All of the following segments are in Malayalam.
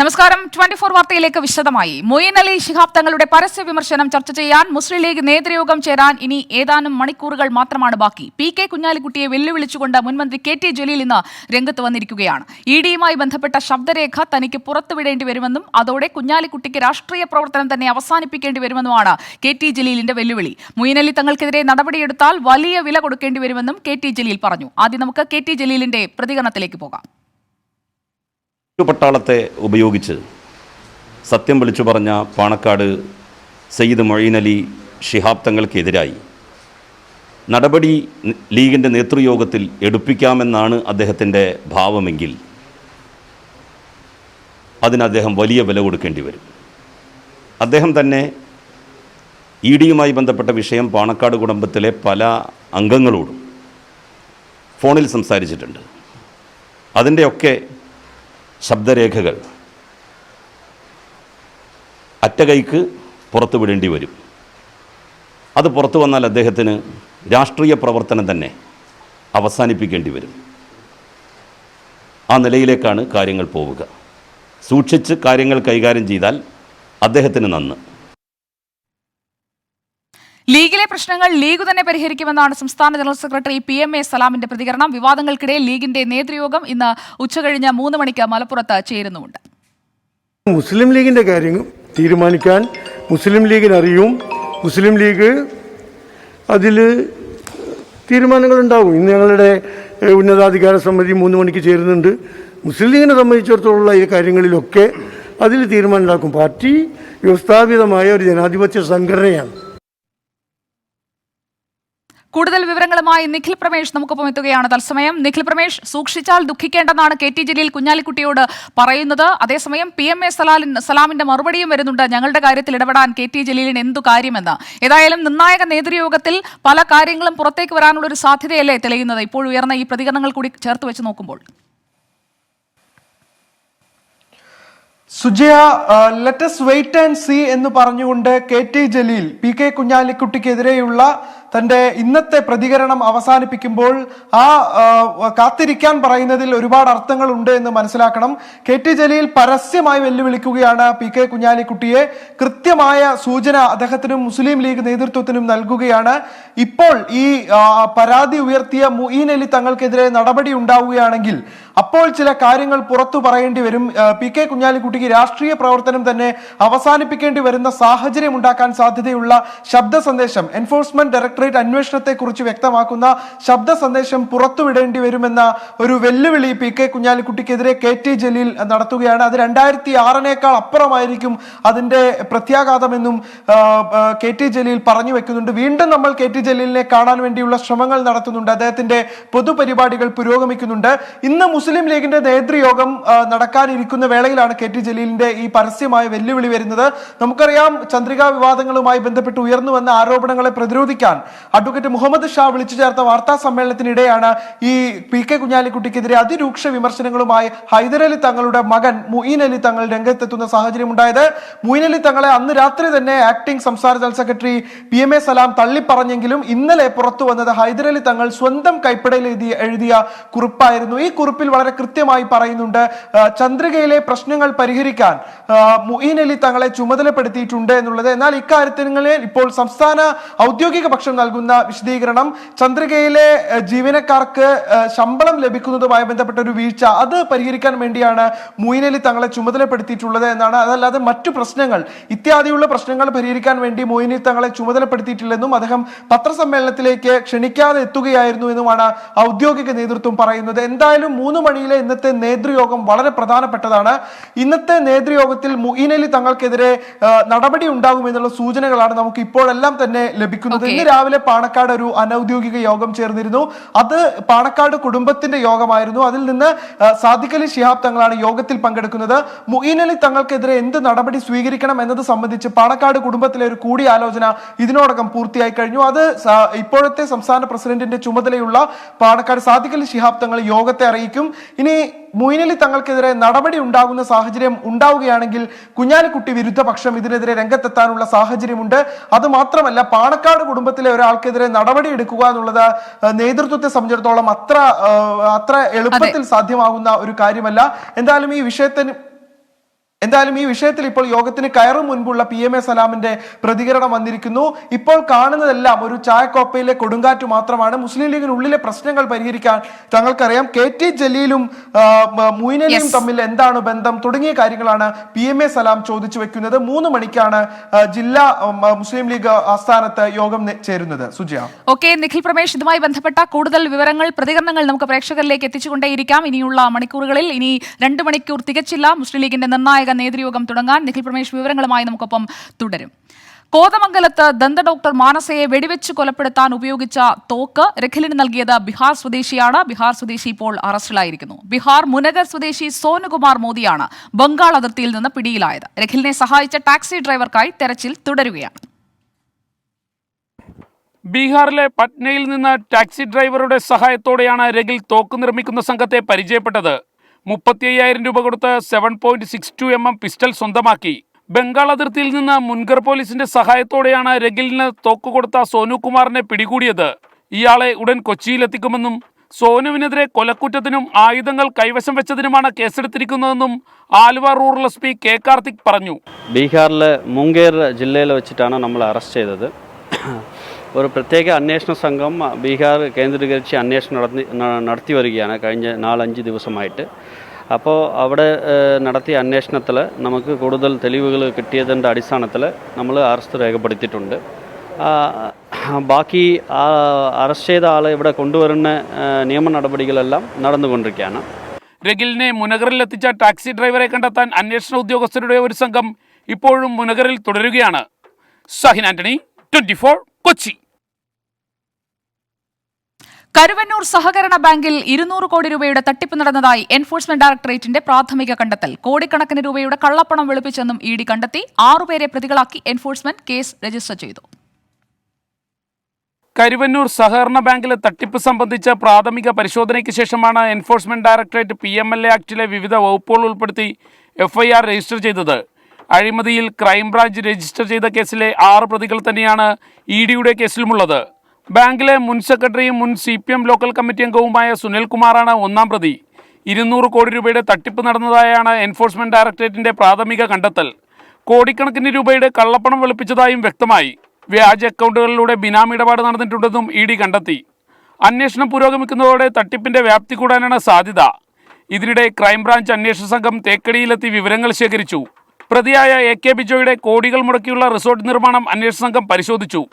നമസ്കാരം. 24 വാർത്തയിലേക്ക് വിശദമായി. മൊയ്ൻ അലി ശിഹാബ് തങ്ങളുടെ പരസ്യ വിമർശനം ചർച്ച ചെയ്യാൻ മുസ്ലിം ലീഗ് നേതൃയോഗം ചേരാൻ ഇനി ഏതാനും മണിക്കൂറുകൾ മാത്രമാണ് ബാക്കി. പി.കെ. കുഞ്ഞാലിക്കുട്ടിയെ വെല്ലുവിളിച്ചുകൊണ്ട് മുൻമന്ത്രി കെ.ടി. ജലീൽ ഇന്ന് രംഗത്ത് വന്നിരിക്കുകയാണ്. ഇഡിയുമായി ബന്ധപ്പെട്ട ശബ്ദരേഖ തനിക്ക് പുറത്തുവിടേണ്ടി വരുമെന്നും അതോടെ കുഞ്ഞാലിക്കുട്ടിക്ക് രാഷ്ട്രീയ പ്രവർത്തനം തന്നെ അവസാനിപ്പിക്കേണ്ടി വരുമെന്നുമാണ് കെ.ടി. ജലീലിന്റെ വെല്ലുവിളി. മൊയ്ൻ അലി തങ്ങൾക്കെതിരെ നടപടിയെടുത്താൽ വലിയ വില കൊടുക്കേണ്ടി വരുമെന്നും കെ.ടി. ജലീൽ പറഞ്ഞു. ആദ്യം നമുക്ക് കെ.ടി. ജലീലിന്റെ പ്രതികരണത്തിലേക്ക് പോകാം. പട്ടാളത്തെ ഉപയോഗിച്ച് സത്യം വിളിച്ചു പറഞ്ഞ പാണക്കാട് സയ്യിദ് മൊയ്ൻ അലി ശിഹാബ് തങ്ങൾക്കെതിരായി നടപടി ലീഗിൻ്റെ നേതൃയോഗത്തിൽ എടുപ്പിക്കാമെന്നാണ് അദ്ദേഹത്തിൻ്റെ ഭാവമെങ്കിൽ അതിന് അദ്ദേഹം വലിയ വില കൊടുക്കേണ്ടി വരും. അദ്ദേഹം തന്നെ ഇ ഡിയുമായി ബന്ധപ്പെട്ട വിഷയം പാണക്കാട് കുടുംബത്തിലെ പല അംഗങ്ങളോടും ഫോണിൽ സംസാരിച്ചിട്ടുണ്ട്. അതിൻ്റെയൊക്കെ ശബ്ദരേഖകൾ അറ്റകൈക്ക് പുറത്തുവിടേണ്ടി വരും. അത് പുറത്തു വന്നാൽ അദ്ദേഹത്തിന് രാഷ്ട്രീയ പ്രവർത്തനം തന്നെ അവസാനിപ്പിക്കേണ്ടി വരും. ആ നിലയിലേക്കാണ് കാര്യങ്ങൾ പോവുക. സൂക്ഷിച്ച് കാര്യങ്ങൾ കൈകാര്യം ചെയ്താൽ അദ്ദേഹത്തിന് നന്ന്. ലീഗിലെ പ്രശ്നങ്ങൾ ലീഗ് തന്നെ പരിഹരിക്കുമെന്നാണ് സംസ്ഥാന ജനറൽ സെക്രട്ടറി PMA സലാമിന്റെ പ്രതികരണം. വിവാദങ്ങൾക്കിടെ ലീഗിന്റെ നേതൃയോഗം ഇന്ന് ഉച്ചകഴിഞ്ഞ് 3 മണിക്ക് മലപ്പുറത്ത് ചേരുന്നുമുണ്ട്. മുസ്ലിം ലീഗിന്റെ കാര്യങ്ങൾ തീരുമാനിക്കാൻ മുസ്ലിം ലീഗിന് അറിയും. മുസ്ലിം ലീഗ് അതിൽ തീരുമാനങ്ങൾ ഉണ്ടാവും. ഇന്ന് ഞങ്ങളുടെ ഉന്നതാധികാര സമിതി 3 മണിക്ക് ചേരുന്നുണ്ട്. മുസ്ലിം ലീഗിനെ സംബന്ധിച്ചിടത്തോളം ഈ കാര്യങ്ങളിലൊക്കെ അതിൽ തീരുമാനം ഉണ്ടാക്കും. പാർട്ടി വ്യവസ്ഥാപിതമായ ഒരു ജനാധിപത്യ സംഘടനയാണ്. കൂടുതൽ വിവരങ്ങളുമായി നിഖിൽ പ്രമേഷ് നമുക്കൊപ്പം എത്തുകയാണ് തത്സമയം. നിഖിൽ പ്രമേഷ്, സൂക്ഷിച്ചാൽ ദുഃഖിക്കേണ്ടെന്നാണ് കെ.ടി. ജലീൽ കുഞ്ഞാലിക്കുട്ടിയോട് പറയുന്നത്. അതേസമയം PMA സലാമിന്റെ മറുപടിയും വരുന്നുണ്ട്, ഞങ്ങളുടെ കാര്യത്തിൽ ഇടപെടാൻ കെ.ടി. ജലീലിന് എന്തു കാര്യമെന്ന്. ഏതായാലും നിർണായക നേതൃയോഗത്തിൽ പല കാര്യങ്ങളും പുറത്തേക്ക് വരാനുള്ള ഒരു സാധ്യതയല്ലേ തെളിയുന്നത്, ഇപ്പോൾ ഉയർന്ന ഈ പ്രതികരണങ്ങൾ കൂടി ചേർത്ത് വെച്ച് നോക്കുമ്പോൾ? Sujaya, let's wait and see എന്ന് പറഞ്ഞുകൊണ്ട് കെ.ടി. ജലീൽ പി.കെ. കുഞ്ഞാലിക്കുട്ടിക്കെതിരെയുള്ള തന്റെ ഇന്നത്തെ പ്രതികരണം അവസാനിപ്പിക്കുമ്പോൾ ആ കാത്തിരിക്കാൻ പറയുന്നതിൽ ഒരുപാട് അർത്ഥങ്ങൾ ഉണ്ട് എന്ന് മനസ്സിലാക്കണം. കെ.ടി. ജലീൽ പരസ്യമായി വെല്ലുവിളിക്കുകയാണ് പി.കെ. കുഞ്ഞാലിക്കുട്ടിയെ. കൃത്യമായ സൂചന അദ്ദേഹത്തിനും മുസ്ലിം ലീഗ് നേതൃത്വത്തിനും നൽകുകയാണ്. ഇപ്പോൾ ഈ പരാതി ഉയർത്തിയ മൊയ്ൻ അലി തങ്ങൾക്കെതിരെ നടപടി ഉണ്ടാവുകയാണെങ്കിൽ അപ്പോൾ ചില കാര്യങ്ങൾ പുറത്തു പറയേണ്ടി വരും. പി.കെ. കുഞ്ഞാലിക്കുട്ടിക്ക് രാഷ്ട്രീയ പ്രവർത്തനം തന്നെ അവസാനിപ്പിക്കേണ്ടി വരുന്ന സാഹചര്യം ഉണ്ടാക്കാൻ സാധ്യതയുള്ള ശബ്ദ സന്ദേശം, എൻഫോഴ്സ്മെന്റ് ഡയറക്ടറേറ്റ് അന്വേഷണത്തെ കുറിച്ച് വ്യക്തമാക്കുന്ന ശബ്ദ സന്ദേശം പുറത്തുവിടേണ്ടി വരുമെന്ന ഒരു വെല്ലുവിളി പി.കെ. കുഞ്ഞാലിക്കുട്ടിക്കെതിരെ കെ.ടി. ജലീൽ നടത്തുകയാണ്. അത് 2006 അപ്പുറമായിരിക്കും അതിന്റെ പ്രത്യാഘാതമെന്നും കെ.ടി. ജലീൽ പറഞ്ഞു വെക്കുന്നുണ്ട്. വീണ്ടും നമ്മൾ കെ.ടി. ജലീലിനെ കാണാൻ വേണ്ടിയുള്ള ശ്രമങ്ങൾ നടത്തുന്നുണ്ട്. അദ്ദേഹത്തിന്റെ പൊതുപരിപാടികൾ പുരോഗമിക്കുന്നുണ്ട്. ഇന്ന് മുസ്ലിം ലീഗിന്റെ നേതൃയോഗം നടക്കാനിരിക്കുന്ന വേളയിലാണ് കെ.ടി. ജലീലിന്റെ ഈ പരസ്യമായ വെല്ലുവിളി വരുന്നത്. നമുക്കറിയാം, ചന്ദ്രിക വിവാദങ്ങളുമായി ബന്ധപ്പെട്ട് ഉയർന്നു വന്ന ആരോപണങ്ങളെ പ്രതിരോധിക്കാൻ അഡ്വക്കേറ്റ് മുഹമ്മദ് ഷാ വിളിച്ചു ചേർത്ത വാർത്താ സമ്മേളനത്തിനിടെയാണ് ഈ പി.കെ. കുഞ്ഞാലിക്കുട്ടിക്കെതിരെ അതിരൂക്ഷ വിമർശനങ്ങളുമായി ഹൈദരലി തങ്ങളുടെ മകൻ മൊയ്ൻ അലി തങ്ങൾ രംഗത്തെത്തുന്ന സാഹചര്യം ഉണ്ടായത്. മൊയ്ൻ അലി തങ്ങളെ അന്ന് രാത്രി തന്നെ ആക്ടിംഗ് സംസ്ഥാന ജനറൽ സെക്രട്ടറി PMA സലാം തള്ളിപ്പറഞ്ഞെങ്കിലും ഇന്നലെ പുറത്തു വന്നത് ഹൈദരലി തങ്ങൾ സ്വന്തം കൈപ്പടയിൽ എഴുതിയ കുറിപ്പായിരുന്നു. ഈ കുറിപ്പിൽ വളരെ കൃത്യമായി പറയുന്നുണ്ട്, ചന്ദ്രികയിലെ പ്രശ്നങ്ങൾ പരിഹരിക്കാൻ മൊയ്ൻ അലി തങ്ങളെ ചുമതലപ്പെടുത്തിയിട്ടുണ്ട് എന്നുള്ളത്. എന്നാൽ ഇക്കാര്യത്തിൽ ഇപ്പോൾ സംസ്ഥാന ഔദ്യോഗിക പക്ഷം നൽകുന്ന വിശദീകരണം, ചന്ദ്രികയിലെ ജീവനക്കാർക്ക് ശമ്പളം ലഭിക്കുന്നതുമായി ബന്ധപ്പെട്ട ഒരു വീഴ്ച, അത് പരിഹരിക്കാൻ വേണ്ടിയാണ് മൊയ്ൻ അലി തങ്ങളെ ചുമതലപ്പെടുത്തിയിട്ടുള്ളത് എന്നാണ്. അതല്ലാതെ മറ്റു പ്രശ്നങ്ങൾ, ഇത്യാദിയുള്ള പ്രശ്നങ്ങൾ പരിഹരിക്കാൻ വേണ്ടി മൊയ്ൻ അലി തങ്ങളെ ചുമതലപ്പെടുത്തിയിട്ടില്ലെന്നും അദ്ദേഹം പത്രസമ്മേളനത്തിലേക്ക് ക്ഷണിക്കാതെ എത്തുകയായിരുന്നു എന്നുമാണ് ഔദ്യോഗിക നേതൃത്വം പറയുന്നത്. എന്തായാലും 3 മണിയിലെ ഇന്നത്തെ നേതൃയോഗം വളരെ പ്രധാനപ്പെട്ടതാണ്. ഇന്നത്തെ നേതൃയോഗത്തിൽ മൊയ്ൻ അലി തങ്ങൾക്കെതിരെ നടപടി ഉണ്ടാകുമെന്നുള്ള സൂചനകളാണ് നമുക്ക് ഇപ്പോഴെല്ലാം തന്നെ ലഭിക്കുന്നത്. ഇന്ന് രാവിലെ പാണക്കാട് ഒരു അനൌദ്യോഗിക യോഗം ചേർന്നിരുന്നു. അത് പാണക്കാട് കുടുംബത്തിന്റെ യോഗമായിരുന്നു. അതിൽ നിന്ന് സാദിഖ് അലി ശിഹാബ് തങ്ങളാണ് യോഗത്തിൽ പങ്കെടുക്കുന്നത്. മൊയ്ൻ അലി തങ്ങൾക്കെതിരെ എന്ത് നടപടി സ്വീകരിക്കണം എന്നത് സംബന്ധിച്ച് പാണക്കാട് കുടുംബത്തിലെ ഒരു കൂടിയാലോചന ഇതിനോടകം പൂർത്തിയായി കഴിഞ്ഞു. അത് ഇപ്പോഴത്തെ സംസ്ഥാന പ്രസിഡന്റിന്റെ ചുമതലയുള്ള പാണക്കാട് സാദിഖ് അലി ശിഹാബ് തങ്ങൾ യോഗത്തെ അറിയിക്കും. ഇനി മൊയ്ൻ അലി തങ്ങൾക്കെതിരെ നടപടി ഉണ്ടാകുന്ന സാഹചര്യം ഉണ്ടാവുകയാണെങ്കിൽ കുഞ്ഞാലിക്കുട്ടി വിരുദ്ധ പക്ഷം ഇതിനെതിരെ രംഗത്തെത്താനുള്ള സാഹചര്യമുണ്ട്. അത് മാത്രമല്ല, പാണക്കാട് കുടുംബത്തിലെ ഒരാൾക്കെതിരെ നടപടി എടുക്കുക എന്നുള്ളത് നേതൃത്വത്തെ സംബന്ധിച്ചിടത്തോളം അത്ര എളുപ്പത്തിൽ സാധ്യമാകുന്ന ഒരു കാര്യമല്ല. എന്തായാലും ഈ വിഷയത്തിന് എന്തായാലും ഈ വിഷയത്തിൽ ഇപ്പോൾ യോഗത്തിന് കയറും മുൻപുള്ള PMA സലാമിന്റെ പ്രതികരണം വന്നിരിക്കുന്നു. ഇപ്പോൾ കാണുന്നതെല്ലാം ഒരു ചായക്കോപ്പയിലെ കൊടുങ്കാറ്റ് മാത്രമാണ്. മുസ്ലിം ലീഗിനുള്ളിലെ പ്രശ്നങ്ങൾ പരിഹരിക്കാൻ തങ്ങൾക്കറിയാം. KT ജലീലും മൊയ്ൻ അലിയും തമ്മിൽ എന്താണ് ബന്ധം തുടങ്ങിയ കാര്യങ്ങളാണ് PMA സലാം ചോദിച്ചു വെക്കുന്നത്. 3 മണിക്കാണ് ജില്ലാ മുസ്ലിം ലീഗ് ആസ്ഥാനത്ത് യോഗം ചേരുന്നത്. സുജിയ. ഓക്കെ, നിഖിൽ പ്രമേഷ്, ഇതുമായി ബന്ധപ്പെട്ട കൂടുതൽ വിവരങ്ങൾ, പ്രതികരണങ്ങൾ നമുക്ക് പ്രേക്ഷകരിലേക്ക് എത്തിച്ചുകൊണ്ടേയിരിക്കാം. ഇനിയുള്ള മണിക്കൂറുകളിൽ ഇനി 2 മണിക്കൂർ തികച്ചില്ല മുസ്ലിം ലീഗിന്റെ നിർണായക നേതൃയോഗം തുടങ്ങാൻ. നിഖിൽ പ്രമേഷ് വിവരങ്ങളുമായി നമുക്കൊപ്പം തുടരും. കോതമംഗലത്ത് ദന്ത ഡോക്ടർ മാനസയെ വെടിവെച്ച് കൊലപ്പെടുത്താൻ ഉപയോഗിച്ച തോക്ക് രഖിലിന് നൽകിയത് ബിഹാർ സ്വദേശിയാണ്. ബിഹാർ സ്വദേശി ഇപ്പോൾ അറസ്റ്റിലായിരിക്കുന്നു. ബിഹാർ മുനഗർ സ്വദേശി സോനുകുമാർ മോദിയാണ് ബംഗാൾ അതിർത്തിയിൽ നിന്ന് പിടിയിലായത്. രഖിലിനെ സഹായിച്ച ടാക്സി ഡ്രൈവർക്കായി തെരച്ചിൽ തുടരുകയാണ്. ബീഹാറിലെ പട്നയിൽ നിന്ന് ടാക്സി ഡ്രൈവറുടെ സഹായത്തോടെയാണ് രഖിൽ തോക്ക് നിർമ്മിക്കുന്ന സംഘത്തെ പരിചയപ്പെട്ടത്. 35,000 രൂപ കൊടുത്ത് 7.62 mm പിസ്റ്റൾ സ്വന്തമാക്കി. ബംഗാൾ അതിർത്തിയിൽ നിന്ന് മുൻഗർ പോലീസിന്റെ സഹായത്തോടെയാണ് രഖിലിന് തോക്ക് കൊടുത്ത സോനുകുമാറിനെ പിടികൂടിയത്. ഇയാളെ ഉടൻ കൊച്ചിയിലെത്തിക്കുമെന്നും സോനുവിനെതിരെ കൊലക്കുറ്റത്തിനും ആയുധങ്ങൾ കൈവശം വെച്ചതിനുമാണ് കേസെടുത്തിരിക്കുന്നതെന്നും Aluva rural SP K Karthik പറഞ്ഞു. ബീഹാറിലെ മുംഗേർ ജില്ലയിൽ വെച്ചിട്ടാണ് നമ്മൾ അറസ്റ്റ് ചെയ്തത്. ഒരു പ്രത്യേക അന്വേഷണ സംഘം ബീഹാർ കേന്ദ്രീകരിച്ച് അന്വേഷണം നടത്തി വരികയാണ് കഴിഞ്ഞ 4-5 ദിവസമായിട്ട്. അപ്പോൾ അവിടെ നടത്തിയ അന്വേഷണത്തിൽ നമുക്ക് കൂടുതൽ തെളിവുകൾ കിട്ടിയതിൻ്റെ അടിസ്ഥാനത്തിൽ നമ്മൾ അറസ്റ്റ് രേഖപ്പെടുത്തിയിട്ടുണ്ട്. ബാക്കി അറസ്റ്റ് ചെയ്ത ആളെ ഇവിടെ കൊണ്ടുവരുന്ന നിയമ നടപടികളെല്ലാം നടന്നുകൊണ്ടിരിക്കുകയാണ്. രഖിലിനെ മുനഗറിലെത്തിച്ച ടാക്സി ഡ്രൈവറെ കണ്ടെത്താൻ അന്വേഷണ ഉദ്യോഗസ്ഥരുടെ ഒരു സംഘം ഇപ്പോഴും മുനഗറിൽ തുടരുകയാണ്. ഷാഹിൻ ആന്റണി, 24 കൊച്ചി. കരുവന്നൂർ സഹകരണ ബാങ്കിൽ 200 കോടി രൂപയുടെ തട്ടിപ്പ് നടന്നതായി എൻഫോഴ്സ്മെന്റ് ഡയറക്ടറേറ്റിന്റെ പ്രാഥമിക കണ്ടെത്തൽ. കോടിക്കണക്കിന് രൂപയുടെ കള്ളപ്പണം വെളുപ്പിച്ചെന്നും ED കണ്ടെത്തി. 6 പേരെ പ്രതികളാക്കി എൻഫോഴ്സ്മെന്റ് കേസ് രജിസ്റ്റർ ചെയ്തു. കരുവന്നൂർ സഹകരണ ബാങ്കിലെ തട്ടിപ്പ് സംബന്ധിച്ച പ്രാഥമിക പരിശോധനയ്ക്ക് ശേഷമാണ് എൻഫോഴ്സ്മെന്റ് ഡയറക്ടറേറ്റ് PMLA ആക്ടിലെ വിവിധ വകുപ്പുകൾ ഉൾപ്പെടുത്തി FIR രജിസ്റ്റർ ചെയ്തത്. അഴിമതിയിൽ ക്രൈംബ്രാഞ്ച് രജിസ്റ്റർ ചെയ്ത കേസിലെ 6 പ്രതികൾ തന്നെയാണ് EDയുടെ കേസിലുമുള്ളത്. ബാങ്കിലെ മുൻ സെക്രട്ടറിയും മുൻ CPM ലോക്കൽ കമ്മിറ്റി അംഗവുമായ സുനിൽകുമാറാണ് 1-ാം പ്രതി. 200 കോടി രൂപയുടെ തട്ടിപ്പ് നടന്നതായാണ് എൻഫോഴ്സ്മെന്റ് ഡയറക്ടറേറ്റിന്റെ പ്രാഥമിക കണ്ടെത്തൽ. കോടിക്കണക്കിന് രൂപയുടെ കള്ളപ്പണം വെളുപ്പിച്ചതായും വ്യക്തമായി. വ്യാജ അക്കൗണ്ടുകളിലൂടെ ബിനാമി ഇടപാട് നടന്നിട്ടുണ്ടെന്നും ED കണ്ടെത്തി. അന്വേഷണം പുരോഗമിക്കുന്നതോടെ തട്ടിപ്പിന്റെ വ്യാപ്തി കൂടാനാണ് സാധ്യത. ഇതിനിടെ ക്രൈംബ്രാഞ്ച് അന്വേഷണ സംഘം തേക്കടിയിലെത്തി വിവരങ്ങൾ ശേഖരിച്ചു. പ്രതിയായ AK ബിജോയുടെ കോടികൾ മുടക്കിയുള്ള റിസോർട്ട് നിർമ്മാണം അന്വേഷണ സംഘം പരിശോധിച്ചു.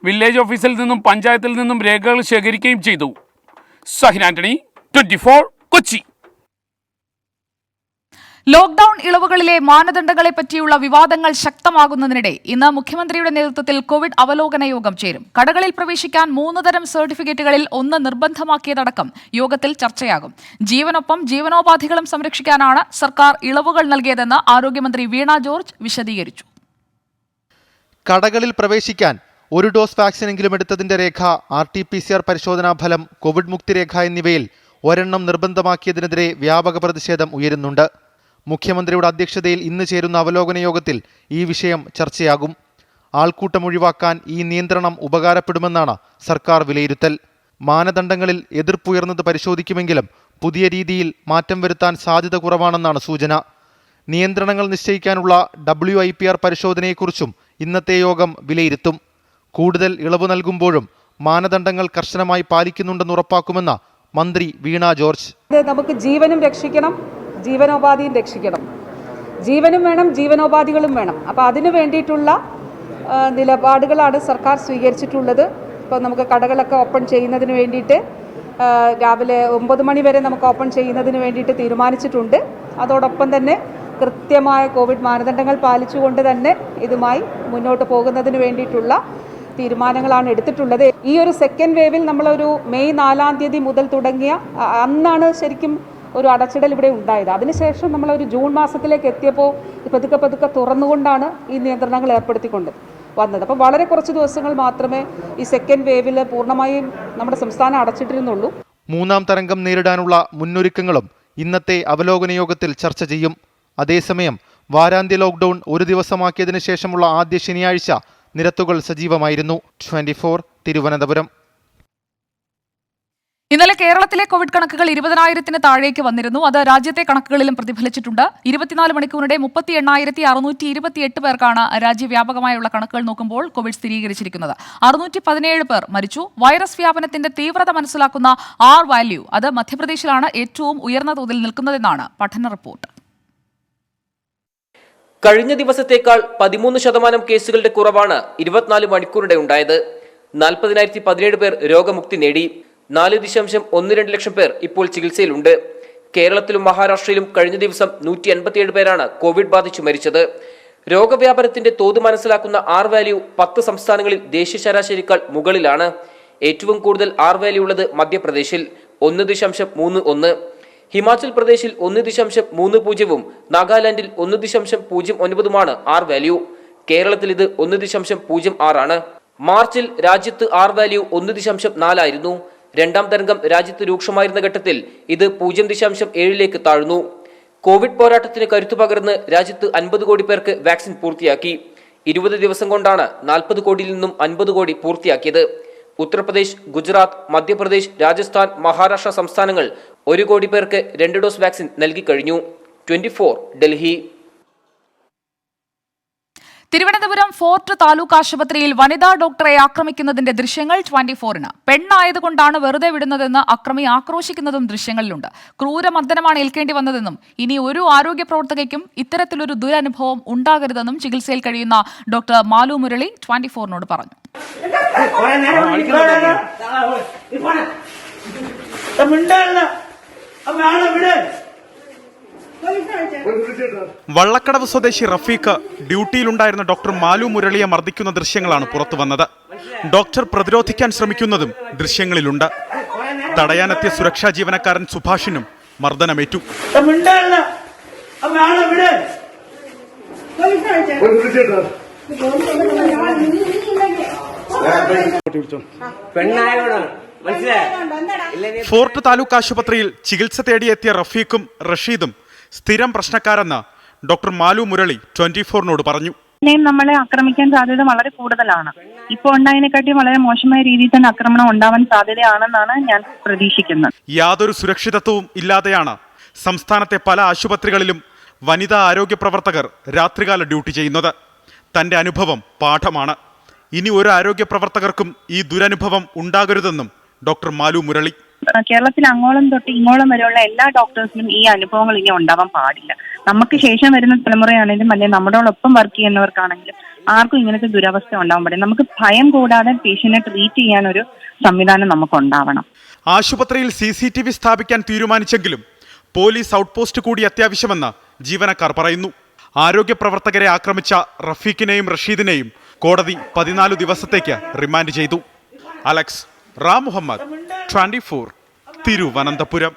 വില്ലേജ് ഓഫീസിൽ നിന്നും പഞ്ചായത്തിൽ നിന്നും രേഖകൾ ശേഖരിക്കുകയും ചെയ്തു. ഷാഹിൻ ആന്റണി, 24 കൊച്ചി. ലോക്ഡൌൺ ഇളവുകളിലെ മാനദണ്ഡങ്ങളെ പറ്റിയുള്ള വിവാദങ്ങൾ ശക്തമാകുന്നതിനിടെ ഇന്ന് മുഖ്യമന്ത്രിയുടെ നേതൃത്വത്തിൽ കോവിഡ് അവലോകന യോഗം ചേരും. കടകളിൽ പ്രവേശിക്കാൻ 3 തരം സർട്ടിഫിക്കറ്റുകളിൽ 1 നിർബന്ധമാക്കിയതടക്കം യോഗത്തിൽ ചർച്ചയാകും. ജീവനൊപ്പം ജീവനോപാധികളും സംരക്ഷിക്കാനാണ് സർക്കാർ ഇളവുകൾ നൽകിയതെന്ന് ആരോഗ്യമന്ത്രി വീണ ജോർജ് വിശദീകരിച്ചു. കടകളിൽ പ്രവേശിക്കാൻ 1 ഡോസ് വാക്സിനെങ്കിലും എടുത്തതിന്റെ രേഖ, RT-PCR പരിശോധനാ ഫലം, കോവിഡ് മുക്തി രേഖ എന്നിവയിൽ ഒരെണ്ണം നിർബന്ധമാക്കിയതിനെതിരെ വ്യാപക പ്രതിഷേധം ഉയരുന്നുണ്ട്. മുഖ്യമന്ത്രിയുടെ അധ്യക്ഷതയിൽ ഇന്ന് ചേരുന്ന അവലോകന യോഗത്തിൽ ഈ വിഷയം ചർച്ചയാകും. ആൾക്കൂട്ടം ഒഴിവാക്കാൻ ഈ നിയന്ത്രണം ഉപകാരപ്പെടുമെന്നാണ് സർക്കാർ വിലയിരുത്തൽ. മാനദണ്ഡങ്ങളിൽ എതിർപ്പുയർന്നത് പരിശോധിക്കുമെങ്കിലും പുതിയ രീതിയിൽ മാറ്റം വരുത്താൻ സാധ്യത കുറവാണെന്നാണ് സൂചന. നിയന്ത്രണങ്ങൾ നിശ്ചയിക്കാനുള്ള WIPR പരിശോധനയെക്കുറിച്ചും ഇന്നത്തെ യോഗം വിലയിരുത്തും. കൂടുതൽ ഇളവ് നൽകുമ്പോഴും മാനദണ്ഡങ്ങൾ കർശനമായി പാലിക്കുന്നുണ്ടെന്ന് ഉറപ്പാക്കുമെന്ന് മന്ത്രി വീണ ജോർജ്. നമുക്ക് ജീവനും രക്ഷിക്കണം, ജീവനോപാധിയും രക്ഷിക്കണം. ജീവനും വേണം, ജീവനോപാധികളും വേണം. അപ്പോൾ അതിനു വേണ്ടിയിട്ടുള്ള നിലപാടുകളാണ് സർക്കാർ സ്വീകരിച്ചിട്ടുള്ളത്. ഇപ്പോൾ നമുക്ക് കടകളൊക്കെ ഓപ്പൺ ചെയ്യുന്നതിന് വേണ്ടിയിട്ട് രാവിലെ 9 മണി വരെ നമുക്ക് ഓപ്പൺ ചെയ്യുന്നതിന് വേണ്ടിയിട്ട് തീരുമാനിച്ചിട്ടുണ്ട്. അതോടൊപ്പം തന്നെ കൃത്യമായ കോവിഡ് മാനദണ്ഡങ്ങൾ പാലിച്ചുകൊണ്ട് തന്നെ ഇതുമായി മുന്നോട്ട് പോകുന്നതിന് വേണ്ടിയിട്ടുള്ള തീരുമാനങ്ങളാണ് എടുത്തിട്ടുള്ളത്. ഈ ഒരു സെക്കൻഡ് വേവിൽ നമ്മളൊരു മെയ് 4-ാം തീയതി മുതൽ തുടങ്ങിയ അന്നാണ് ശരിക്കും ഒരു അടച്ചിടൽ ഇവിടെ ഉണ്ടായത്. അതിനുശേഷം നമ്മളൊരു ജൂൺ മാസത്തിലേക്ക് എത്തിയപ്പോൾ പതുക്കെ തുറന്നുകൊണ്ടാണ് ഈ നിയന്ത്രണങ്ങൾ ഏർപ്പെടുത്തിക്കൊണ്ട് വന്നത്. അപ്പോൾ വളരെ കുറച്ച് ദിവസങ്ങൾ മാത്രമേ ഈ സെക്കൻഡ് വേവിൽ പൂർണ്ണമായും നമ്മുടെ സംസ്ഥാനം അടച്ചിട്ടിരുന്നുള്ളൂ. 3-ാം തരംഗം നേരിടാനുള്ള മുന്നൊരുക്കങ്ങളും ഇന്നത്തെ അവലോകന യോഗത്തിൽ ചർച്ച ചെയ്യും. അതേസമയം വാരാന്ത്യ ലോക്ക്ഡൌൺ 1 ദിവസമാക്കിയതിനു ശേഷമുള്ള ആദ്യ ശനിയാഴ്ച നിരത്തുകൾ സജീവമായിരുന്നു. 24 തിരുവനന്തപുരം. ഇന്നലെ കേരളത്തിലെ കോവിഡ് കണക്കുകൾ 20,000-ന് താഴേക്ക് വന്നിരുന്നു. അത് രാജ്യത്തെ കണക്കുകളിലും പ്രതിഫലിച്ചിട്ടുണ്ട്. 24 മണിക്കൂറിടെ 38,628 പേർക്കാണ് രാജ്യവ്യാപകമായുള്ള കണക്കുകൾ നോക്കുമ്പോൾ കോവിഡ് സ്ഥിരീകരിച്ചിരിക്കുന്നത്. 617 പേർ മരിച്ചു. വൈറസ് വ്യാപനത്തിന്റെ തീവ്രത മനസ്സിലാക്കുന്ന ആർ വാല്യൂ അത് മധ്യപ്രദേശിലാണ് ഏറ്റവും ഉയർന്ന തോതിൽ നിൽക്കുന്നതെന്നാണ് പഠന റിപ്പോർട്ട്. കഴിഞ്ഞ ദിവസത്തേക്കാൾ 13% കേസുകളുടെ കുറവാണ് 24 മണിക്കൂറിടെ ഉണ്ടായത്. 40,017 പേർ രോഗമുക്തി നേടി. 4.12 ലക്ഷം പേർ ഇപ്പോൾ ചികിത്സയിലുണ്ട്. കേരളത്തിലും മഹാരാഷ്ട്രയിലും കഴിഞ്ഞ ദിവസം 187 പേരാണ് കോവിഡ് ബാധിച്ചു മരിച്ചത്. രോഗവ്യാപനത്തിന്റെ തോത് മനസ്സിലാക്കുന്ന ആർ വാല്യൂ 10 സംസ്ഥാനങ്ങളിൽ ദേശീയ ശരാശരിയേക്കാൾ മുകളിലാണ്. ഏറ്റവും കൂടുതൽ ആർ വാല്യൂ ഉള്ളത് മധ്യപ്രദേശിൽ 1.31, ഹിമാചൽ പ്രദേശിൽ 1.30, നാഗാലാൻഡിൽ 1.09 ആർ വാല്യൂ. കേരളത്തിൽ ഇത് 1.06 ആണ്. മാർച്ചിൽ രാജ്യത്ത് ആർ വാല്യൂ 1.4 ആയിരുന്നു. രണ്ടാം തരംഗം രാജ്യത്ത് രൂക്ഷമായിരുന്ന ഘട്ടത്തിൽ ഇത് 0.7 താഴ്ന്നു. കോവിഡ് പോരാട്ടത്തിന് കരുത്തു പകർന്ന് രാജ്യത്ത് 50 കോടി പേർക്ക് വാക്സിൻ പൂർത്തിയാക്കി. 20 ദിവസം കൊണ്ടാണ് 40 കോടിയിൽ നിന്നും 50 കോടി പൂർത്തിയാക്കിയത്. ഉത്തർപ്രദേശ്, ഗുജറാത്ത്, മധ്യപ്രദേശ്, രാജസ്ഥാൻ, മഹാരാഷ്ട്ര സംസ്ഥാനങ്ങൾ 1 കോടി പേർക്ക് 2 ഡോസ് വാക്സിൻ നൽകി കഴിഞ്ഞു. 24 ഡൽഹി. തിരുവനന്തപുരം ഫോർട്ട് താലൂക്ക് ആശുപത്രിയിൽ വനിതാ ഡോക്ടറെ ആക്രമിക്കുന്നതിന്റെ ദൃശ്യങ്ങൾ 24-ന്. പെണ്ണായതുകൊണ്ടാണ് വെറുതെ വിടുന്നതെന്ന് അക്രമി ആക്രോശിക്കുന്നതും ദൃശ്യങ്ങളിലുണ്ട്. ക്രൂരമർദ്ദനമാണ് ഏൽക്കേണ്ടി വന്നതെന്നും ഇനി ഒരു ആരോഗ്യ പ്രവർത്തകയ്ക്കും ഇത്തരത്തിലൊരു ദുരനുഭവം ഉണ്ടാകരുതെന്നും ചികിത്സയിൽ കഴിയുന്ന ഡോക്ടർ മാലു മുരളി 24-നോട് പറഞ്ഞു. വള്ളക്കടവ് സ്വദേശി റഫീഖ് ഡ്യൂട്ടിയിലുണ്ടായിരുന്ന ഡോക്ടർ മാലു മുരളിയെ മർദ്ദിക്കുന്ന ദൃശ്യങ്ങളാണ് പുറത്തുവന്നത്. ഡോക്ടർ പ്രതിരോധിക്കാൻ ശ്രമിക്കുന്നതും ദൃശ്യങ്ങളിലുണ്ട്. തടയാനെത്തിയ സുരക്ഷാ ജീവനക്കാരൻ സുഭാഷിനും മർദ്ദനമേറ്റു. ഫോർട്ട് താലൂക്ക് ആശുപത്രിയിൽ ചികിത്സ തേടിയെത്തിയ റഫീഖും റഷീദും സ്ഥിരം പ്രശ്നക്കാരെന്ന് ഡോക്ടർ മാലു മുരളി 24-നോട് പറഞ്ഞു. നമ്മളെ ആക്രമിക്കാൻ സാധ്യത വളരെ കൂടുതലാണ്. ഇപ്പോൾ ഉണ്ടായതിനെക്കാട്ടി വളരെ മോശമായ രീതിയിൽ തന്നെ ആക്രമണം ഉണ്ടാവാൻ സാധ്യതയാണെന്നാണ് ഞാൻ പ്രതീക്ഷിക്കുന്നത്. യാതൊരു സുരക്ഷിതത്വവും ഇല്ലാതെയാണ് സംസ്ഥാനത്തെ പല ആശുപത്രികളിലും വനിതാ ആരോഗ്യ പ്രവർത്തകർ രാത്രികാല ഡ്യൂട്ടി ചെയ്യുന്നത്. തന്റെ അനുഭവം പാഠമാണ്. ഇനി ഒരു ആരോഗ്യ പ്രവർത്തകർക്കും ഈ ദുരനുഭവം ഉണ്ടാകരുതെന്നും ഡോക്ടർ മാലു മുരളി. കേരളത്തിൽ അങ്ങോളം തൊട്ട് ഇങ്ങോളം വരെയുള്ള എല്ലാ ഡോക്ടേഴ്സിനും ഈ അനുഭവങ്ങൾ ഇനി ഉണ്ടാവാൻ പാടില്ല. നമുക്ക് ശേഷം വരുന്ന തലമുറയാണെങ്കിലും അല്ലെങ്കിൽ നമ്മളോടൊപ്പം വർക്ക് ചെയ്യുന്നവർക്കാണെങ്കിലും ആർക്കും ഇങ്ങനത്തെ ദുരവസ്ഥ ഉണ്ടാവാൻ പാടില്ല. നമുക്ക് ഭയം കൂടാതെ പേഷ്യന്റിനെ ട്രീറ്റ് ചെയ്യാൻ ഒരു സംവിധാനം നമുക്ക് ഉണ്ടാവണം. ആശുപത്രിയിൽ CCTV സ്ഥാപിക്കാൻ തീരുമാനിച്ചെങ്കിലും പോലീസ് ഔട്ട്പോസ്റ്റ് കൂടി അത്യാവശ്യമെന്ന് ജീവനക്കാർ പറയുന്നു. ആരോഗ്യ പ്രവർത്തകരെ ആക്രമിച്ച റഫീഖിനെയും റഷീദിനെയും കോടതി 14 ദിവസത്തേക്ക് റിമാൻഡ് ചെയ്തു. അലക്സ് റാം മുഹമ്മദ് 24 തിരുവനന്തപുരം.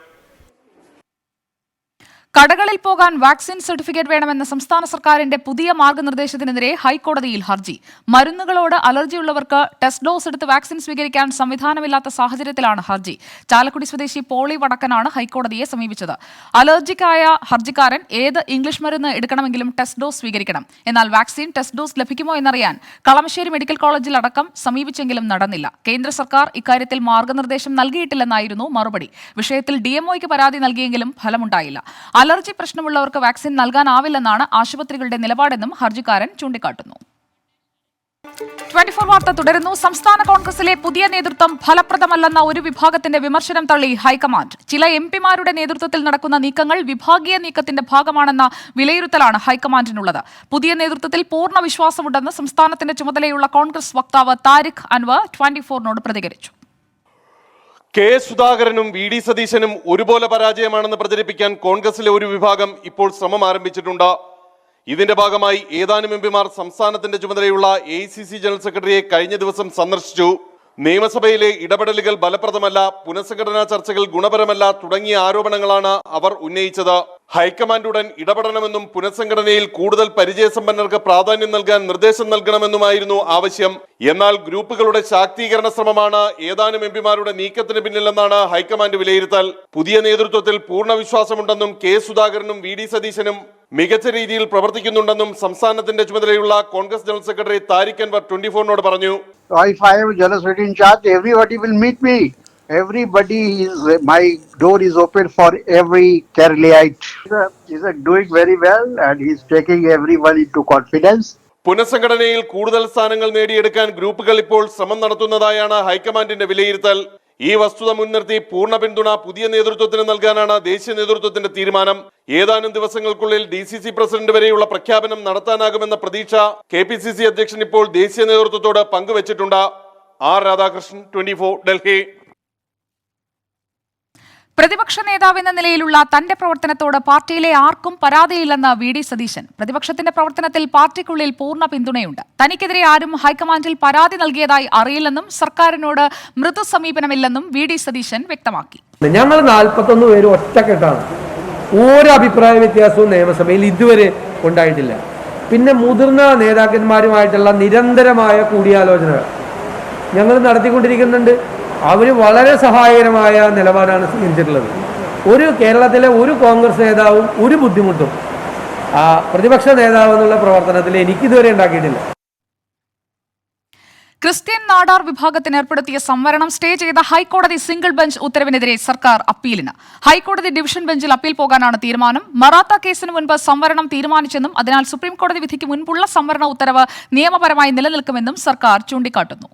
കടകളിൽ പോകാൻ വാക്സിൻ സർട്ടിഫിക്കറ്റ് വേണമെന്ന സംസ്ഥാന സർക്കാരിന്റെ പുതിയ മാർഗനിർദ്ദേശത്തിനെതിരെ ഹൈക്കോടതിയിൽ ഹർജി. മരുന്നുകളോട് അലർജിയുള്ളവർക്ക് ടെസ്റ്റ് ഡോസ് എടുത്ത് വാക്സിൻ സ്വീകരിക്കാൻ സംവിധാനമില്ലാത്ത സാഹചര്യത്തിലാണ് ഹർജി. ചാലക്കുടി സ്വദേശി പോളി വടക്കനാണ് ഹൈക്കോടതിയെ സമീപിച്ചത്. അലർജിക്കായ ഹർജിക്കാരൻ ഏത് ഇംഗ്ലീഷ് മരുന്ന് എടുക്കണമെങ്കിലും ടെസ്റ്റ് ഡോസ് സ്വീകരിക്കണം. എന്നാൽ വാക്സിൻ ടെസ്റ്റ് ഡോസ് ലഭിക്കുമോ എന്നറിയാൻ കളമശ്ശേരി മെഡിക്കൽ കോളേജിൽ അടക്കം സമീപിച്ചെങ്കിലും നടന്നില്ല. കേന്ദ്ര സർക്കാർ ഇക്കാര്യത്തിൽ മാർഗനിർദ്ദേശം നൽകിയിട്ടില്ലെന്നായിരുന്നു മറുപടി. വിഷയത്തിൽ DMOയ്ക്ക് പരാതി നൽകിയെങ്കിലും ഫലമുണ്ടായില്ല. അലർജി പ്രശ്നമുള്ളവർക്ക് വാക്സിൻ നൽകാനാവില്ലെന്നാണ് ആശുപത്രികളുടെ നിലപാടെന്നും ഹർജിക്കാരൻ ചൂണ്ടിക്കാട്ടുന്നു. 24 വാർത്ത തുടരുന്നു. സംസ്ഥാന കോൺഗ്രസിലെ പുതിയ നേതൃത്വം ഫലപ്രദമല്ലെന്ന ഒരു വിഭാഗത്തിന്റെ വിമർശനം തള്ളി ഹൈക്കമാൻഡ്. ചില MP-മാരുടെ നേതൃത്വത്തിൽ നടക്കുന്ന നീക്കങ്ങൾ വിഭാഗീയ നീക്കത്തിന്റെ ഭാഗമാണെന്ന വിലയിരുത്തലാണ് ഹൈക്കമാൻഡിനുള്ളത്. പുതിയ നേതൃത്വത്തിൽ പൂർണ്ണ വിശ്വാസമുണ്ടെന്ന് സംസ്ഥാനത്തിന്റെ ചുമതലയുള്ള കോൺഗ്രസ് വക്താവ് താരിഖ് അൻവർ 24-നോട് പ്രതികരിച്ചു. കെ സുധാകരനും VD സതീശനും ഒരുപോലെ പരാജയമാണെന്ന് പ്രചരിപ്പിക്കാൻ കോൺഗ്രസിലെ ഒരു വിഭാഗം ഇപ്പോൾ ശ്രമം ആരംഭിച്ചിട്ടുണ്ട്. ഇതിന്റെ ഭാഗമായി ഏതാനും MP-മാർ സംസ്ഥാനത്തിന്റെ ചുമതലയുള്ള AICC ജനറൽ സെക്രട്ടറിയെ കഴിഞ്ഞ ദിവസം സന്ദർശിച്ചു. നിയമസഭയിലെ ഇടപെടലുകൾ ഫലപ്രദമല്ല, പുനഃസംഘടനാ ചർച്ചകൾ ഗുണപരമല്ല തുടങ്ങിയ ആരോപണങ്ങളാണ് അവർ ഉന്നയിച്ചത്. ഹൈക്കമാൻഡ് ഉടൻ ഇടപെടണമെന്നും പുനഃസംഘടനയിൽ കൂടുതൽ പരിചയസമ്പന്നർക്ക് പ്രാധാന്യം നൽകാൻ നിർദ്ദേശം നൽകണമെന്നുമായിരുന്നു ആവശ്യം. എന്നാൽ ഗ്രൂപ്പുകളുടെ ശാക്തീകരണ ശ്രമമാണ് ഏതാനും MP-മാരുടെ നീക്കത്തിന് പിന്നിലെന്നാണ് ഹൈക്കമാൻഡ് വിലയിരുത്തൽ. പുതിയ നേതൃത്വത്തിൽ പൂർണ്ണ വിശ്വാസമുണ്ടെന്നും കെ സുധാകരനും VD സതീശനും മികച്ച രീതിയിൽ പ്രവർത്തിക്കുന്നുണ്ടെന്നും സംസ്ഥാനത്തിന്റെ ചുമതലയുള്ള കോൺഗ്രസ് ജനറൽ സെക്രട്ടറി താരിഖ് അൻവർ 24-നോട് പറഞ്ഞു. If I am general secretary in charge, everybody will meet me everybody my door is open for every Keralaite. He's doing very well and he's taking everyone into confidence. പുനഃസംഘടനയിൽ കൂടുതൽ സ്ഥാനങ്ങൾ നേടിയെടുക്കാൻ ഗ്രൂപ്പുകൾ ഇപ്പോൾ ശ്രമം നടത്തുന്നതായാണ് ഹൈക്കമാൻഡിന്റെ വിലയിരുത്തൽ. ഈ വസ്തുത മുൻനിർത്തി പൂർണ്ണ പിന്തുണ പുതിയ നേതൃത്വത്തിന് നൽകാനാണ് ദേശീയ നേതൃത്വത്തിന്റെ തീരുമാനം. ഏതാനും ദിവസങ്ങൾക്കുള്ളിൽ DCC പ്രസിഡന്റ് വരെയുള്ള പ്രഖ്യാപനം നടത്താനാകുമെന്ന പ്രതീക്ഷ KPCC അധ്യക്ഷൻ ഇപ്പോൾ ദേശീയ നേതൃത്വത്തോട് പങ്കുവച്ചിട്ടുണ്ട്. ആർ രാധാകൃഷ്ണൻ, 24, ഡൽഹി. പ്രതിപക്ഷ നേതാവെന്ന നിലയിലുള്ള തന്റെ പ്രവർത്തനത്തോട് പാർട്ടിയിലെ ആർക്കും പരാതിയില്ലെന്ന് VD സതീശൻ. പ്രതിപക്ഷത്തിന്റെ പ്രവർത്തനത്തിൽ പാർട്ടിക്കുള്ളിൽ പൂർണ്ണ പിന്തുണയുണ്ട്. തനിക്കെതിരെ ആരും ഹൈക്കമാൻഡിൽ പരാതി നൽകിയതായി അറിയില്ലെന്നും സർക്കാരിനോട് മൃദു സമീപനമില്ലെന്നും VD സതീശൻ വ്യക്തമാക്കി. ഞങ്ങൾ 41 പേര് ഒറ്റക്കെട്ടാണ്. ഒരു അഭിപ്രായ വ്യത്യാസവും നിയമസഭയിൽ ഇതുവരെ ഉണ്ടായിട്ടില്ല. പിന്നെ മുതിർന്ന നേതാക്കന്മാരുമായിട്ടുള്ള നിരന്തരമായ കൂടിയാലോചനകൾ ഞങ്ങൾ നടത്തിക്കൊണ്ടിരിക്കുന്നുണ്ട്. അവർ വളരെ സഹായകരമായ നിലപാടാണ് സ്വീകരിച്ചിട്ടുള്ളത്. കേരളത്തിലെ ഒരു കോൺഗ്രസ് നേതാവും ഒരു ബുദ്ധിമുട്ടും പ്രതിപക്ഷ നേതാവ് എന്നുള്ള പ്രവർത്തനത്തിൽ എനിക്കിതുവരെ ഉണ്ടാക്കിയിട്ടില്ല. ക്രിസ്ത്യൻ നാടാർ വിഭാഗത്തിന് ഏർപ്പെടുത്തിയ സംവരണം സ്റ്റേ ചെയ്ത ഹൈക്കോടതി സിംഗിൾ ബെഞ്ച് ഉത്തരവിനെതിരെ സർക്കാർ അപ്പീലിന്. ഹൈക്കോടതി ഡിവിഷൻ ബെഞ്ചിൽ അപ്പീൽ പോകാനാണ് തീരുമാനം. മറാത്ത കേസിന് മുൻപ് സംവരണം തീരുമാനിച്ചെന്നും അതിനാൽ സുപ്രീംകോടതി വിധിക്ക് മുൻപുള്ള സംവരണ ഉത്തരവ് നിയമപരമായി നിലനിൽക്കുമെന്നും സർക്കാർ ചൂണ്ടിക്കാട്ടുന്നു.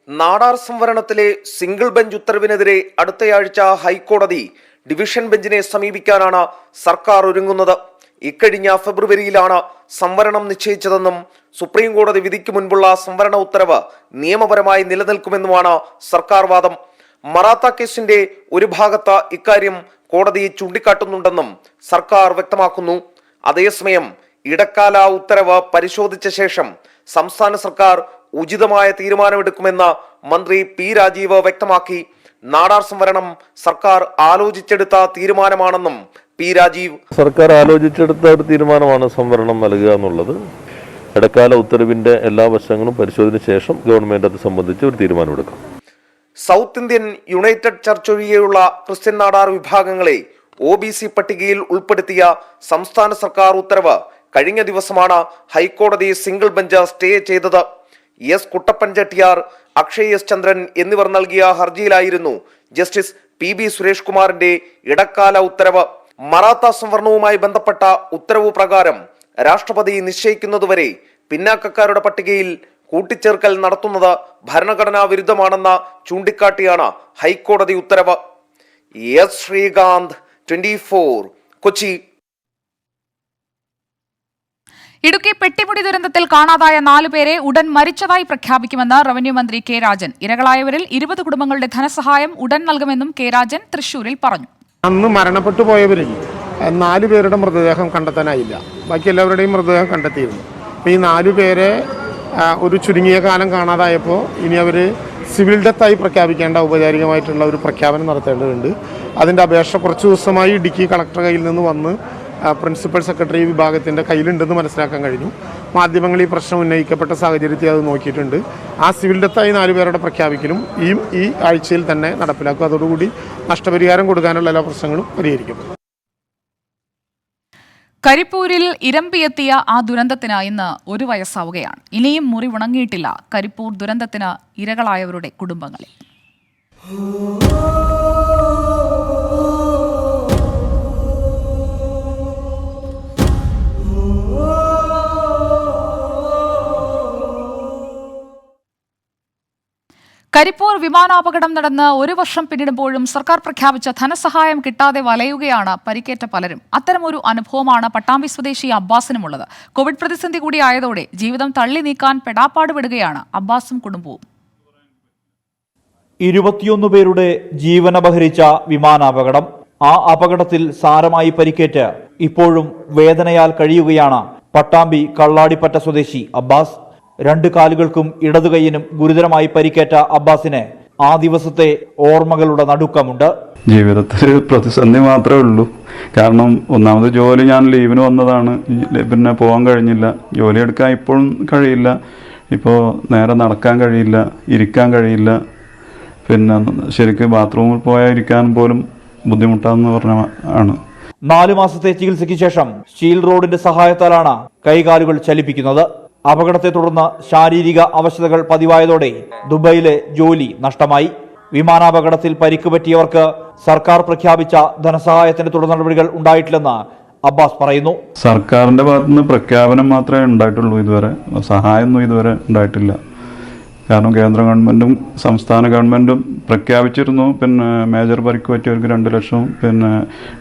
നാടാർ സംവരണത്തിലെ സിംഗിൾ ബെഞ്ച് ഉത്തരവിനെതിരെ അടുത്തയാഴ്ച ഹൈക്കോടതി ഡിവിഷൻ ബെഞ്ചിനെ സമീപിക്കാനാണ് സർക്കാർ ഒരുങ്ങുന്നത്. ഇക്കഴിഞ്ഞ ഫെബ്രുവരിയിലാണ് സംവരണം നിശ്ചയിച്ചതെന്നും സുപ്രീം കോടതി വിധിക്ക് മുൻപുള്ള സംവരണ ഉത്തരവ് നിയമപരമായി നിലനിൽക്കുമെന്നുമാണ് സർക്കാർ വാദം. മറാത്ത കേസിന്റെ ഒരു ഭാഗത്ത് ഇക്കാര്യം കോടതി ചൂണ്ടിക്കാട്ടുന്നുണ്ടെന്നും സർക്കാർ വ്യക്തമാക്കുന്നു. അതേസമയം ഇടക്കാല ഉത്തരവ് പരിശോധിച്ച ശേഷം സംസ്ഥാന സർക്കാർ ഉചിതമായ തീരുമാനമെടുക്കുമെന്ന് മന്ത്രി P രാജീവ് വ്യക്തമാക്കി. നാടാർ സംവരണം സർക്കാർ ആലോചിച്ചെടുത്ത തീരുമാനമാണെന്നും P രാജീവ്. സർക്കാർ ആലോചിച്ചെടുത്ത ഒരു തീരുമാനമാണ് സംവരണം നൽകുക എന്നുള്ളത്. ഇടക്കാല ഉത്തരവിന്റെ എല്ലാ വശങ്ങളും പരിശോധന ശേഷം ഗവൺമെന്റ് അത് സംബന്ധിച്ച് ഒരു തീരുമാനമെടുക്കും. സൗത്ത് ഇന്ത്യൻ യുണൈറ്റഡ് ചർച്ച് ഒഴികെയുള്ള ക്രിസ്ത്യൻ നാടാർ വിഭാഗങ്ങളെ OBC പട്ടികയിൽ ഉൾപ്പെടുത്തിയ സംസ്ഥാന സർക്കാർ ഉത്തരവ് കഴിഞ്ഞ ദിവസമാണ് ഹൈക്കോടതി സിംഗിൾ ബെഞ്ച് സ്റ്റേ ചെയ്തത്. S കുട്ടപ്പൻ ചെട്ടിയാർ, അക്ഷയ് S ചന്ദ്രൻ എന്നിവർ നൽകിയ ഹർജിയിലായിരുന്നു ജസ്റ്റിസ് PB സുരേഷ് കുമാറിന്റെ ഇടക്കാല ഉത്തരവ്. മറാത്ത സംവരണവുമായി ബന്ധപ്പെട്ട ഉത്തരവ് പ്രകാരം രാഷ്ട്രപതി നിശ്ചയിക്കുന്നതുവരെ പിന്നാക്കക്കാരുടെ പട്ടികയിൽ കൂട്ടിച്ചേർക്കൽ നടത്തുന്നത് ഭരണഘടനാ വിരുദ്ധമാണെന്ന് ചൂണ്ടിക്കാട്ടിയാണ് ഹൈക്കോടതി ഉത്തരവ്. S ശ്രീകാന്ത്, 24, കൊച്ചി. ഇടുക്കി പെട്ടിമുടി ദുരന്തത്തിൽ കാണാതായ 4 പേരെ ഉടൻ മരിച്ചതായി പ്രഖ്യാപിക്കുമെന്ന് റവന്യൂ മന്ത്രി K രാജൻ. ഇരകളായവരിൽ 20 കുടുംബങ്ങളുടെ ധനസഹായം ഉടൻ നൽകുമെന്നും K രാജൻ തൃശൂരിൽ പറഞ്ഞു. അന്ന് മരണപ്പെട്ടു പോയവരിൽ 4 പേരുടെ മൃതദേഹം കണ്ടെത്താനായില്ല. ബാക്കി എല്ലാവരുടെയും മൃതദേഹം കണ്ടെത്തിയിരുന്നു. അപ്പോൾ ഈ 4 പേരെ ഒരു ചുരുങ്ങിയ കാലം കാണാതായപ്പോൾ ഇനി അവർ സിവിൽ ഡെത്തായി പ്രഖ്യാപിക്കേണ്ട ഔപചാരികമായിട്ടുള്ള ഒരു പ്രഖ്യാപനം നടത്തേണ്ടതുണ്ട്. അതിൻ്റെ അപേക്ഷ കുറച്ച് ദിവസമായി ഇടുക്കി കളക്ടർ കയ്യിൽ നിന്ന് വന്ന് പ്രിൻസിപ്പൽ സെക്രട്ടറി വിഭാഗത്തിൻ്റെ കയ്യിലുണ്ടെന്ന് മനസ്സിലാക്കാൻ കഴിഞ്ഞു. മാധ്യമങ്ങൾ ഈ പ്രശ്നം ഉന്നയിക്കപ്പെട്ട സാഹചര്യത്തിൽ അത് നോക്കിയിട്ടുണ്ട്. ആ സിവിൽ ഡെത്തായി 4 പേരുടെ പ്രഖ്യാപിക്കലും ഈ ആഴ്ചയിൽ തന്നെ നടപ്പിലാക്കും. അതോടുകൂടി നഷ്ടപരിഹാരം കൊടുക്കാനുള്ള എല്ലാ പ്രശ്നങ്ങളും പരിഹരിക്കും. കരിപ്പൂരിൽ ഇരമ്പിയെത്തിയ ആ ദുരന്തത്തിന് ഇന്ന് 1 വയസ്സാവുകയാണ്. ഇനിയും മുറിവുണങ്ങിയിട്ടില്ല കരിപ്പൂർ ദുരന്തത്തിന് ഇരകളായവരുടെ കുടുംബങ്ങളെ. കരിപ്പൂർ വിമാനാപകടം നടന്ന് 1 വർഷം പിന്നിടുമ്പോഴും സർക്കാർ പ്രഖ്യാപിച്ച ധനസഹായം കിട്ടാതെ വലയുകയാണ് പരിക്കേറ്റ പലരും. അത്തരമൊരു അനുഭവമാണ് പട്ടാമ്പി സ്വദേശി അബ്ബാസിനുമുള്ളത്. കോവിഡ് പ്രതിസന്ധി കൂടിയായതോടെ ജീവിതം തള്ളി നീക്കാൻ പെടാപ്പാട് വിടുകയാണ് അബ്ബാസും കുടുംബവും. 21 പേരുടെ ജീവനപഹരിച്ച വിമാനാപകടം. ആ അപകടത്തിൽ സാരമായി പരിക്കേറ്റ് ഇപ്പോഴും വേദനയാൽ കഴിയുകയാണ് പട്ടാമ്പി കള്ളാടിപ്പറ്റ സ്വദേശി അബ്ബാസ്. 2 കാലുകൾക്കും ഇടതുകൈയിനും ഗുരുതരമായി പരിക്കേറ്റ അബ്ബാസിന് ആ ദിവസത്തെ ഓർമ്മകളുടെ നടുക്കമുണ്ട്. ജീവിതത്തിൽ പ്രതിസന്ധി മാത്രമേ ഉള്ളൂ. കാരണം ഒന്നാമത് ജോലി, ഞാൻ ലീവിന് വന്നതാണ്, പിന്നെ പോകാൻ കഴിഞ്ഞില്ല. ജോലി എടുക്കാൻ ഇപ്പോഴും കഴിയില്ല. ഇപ്പോൾ നേരെ നടക്കാൻ കഴിയില്ല, ഇരിക്കാൻ കഴിയില്ല. പിന്നെ ശരിക്കും ബാത്റൂമിൽ പോയാൽ ഇരിക്കാൻ പോലും ബുദ്ധിമുട്ടാന്ന് പറഞ്ഞ ആണ്. 4 മാസത്തെ ചികിത്സയ്ക്ക് ശേഷം സ്റ്റീൽ റോഡിന്റെ സഹായത്താലാണ് കൈകാലുകൾ ചലിപ്പിക്കുന്നത്. അപകടത്തെ തുടർന്ന് ശാരീരിക അവശതകൾ പതിവായതോടെ ദുബൈയിലെ ജോലി നഷ്ടമായി. വിമാനാപകടത്തിൽ പരിക്ക് പറ്റിയവർക്ക് സർക്കാർ പ്രഖ്യാപിച്ച ധനസഹായത്തിന്റെ തുടർ നടപടികൾ ഉണ്ടായിട്ടില്ലെന്ന് അബ്ബാസ് പറയുന്നു. സർക്കാരിന്റെ ഭാഗത്തുനിന്ന് പ്രഖ്യാപനം മാത്രമേ ഉണ്ടായിട്ടുള്ളൂ, ഇതുവരെ സഹായമൊന്നും ഇതുവരെ ഉണ്ടായിട്ടില്ല. കാരണം കേന്ദ്ര ഗവൺമെൻറ്റും സംസ്ഥാന ഗവൺമെൻറ്റും പ്രഖ്യാപിച്ചിരുന്നു, പിന്നെ മേജർ പരിക്ക് പറ്റിയവർക്ക് 2 ലക്ഷവും പിന്നെ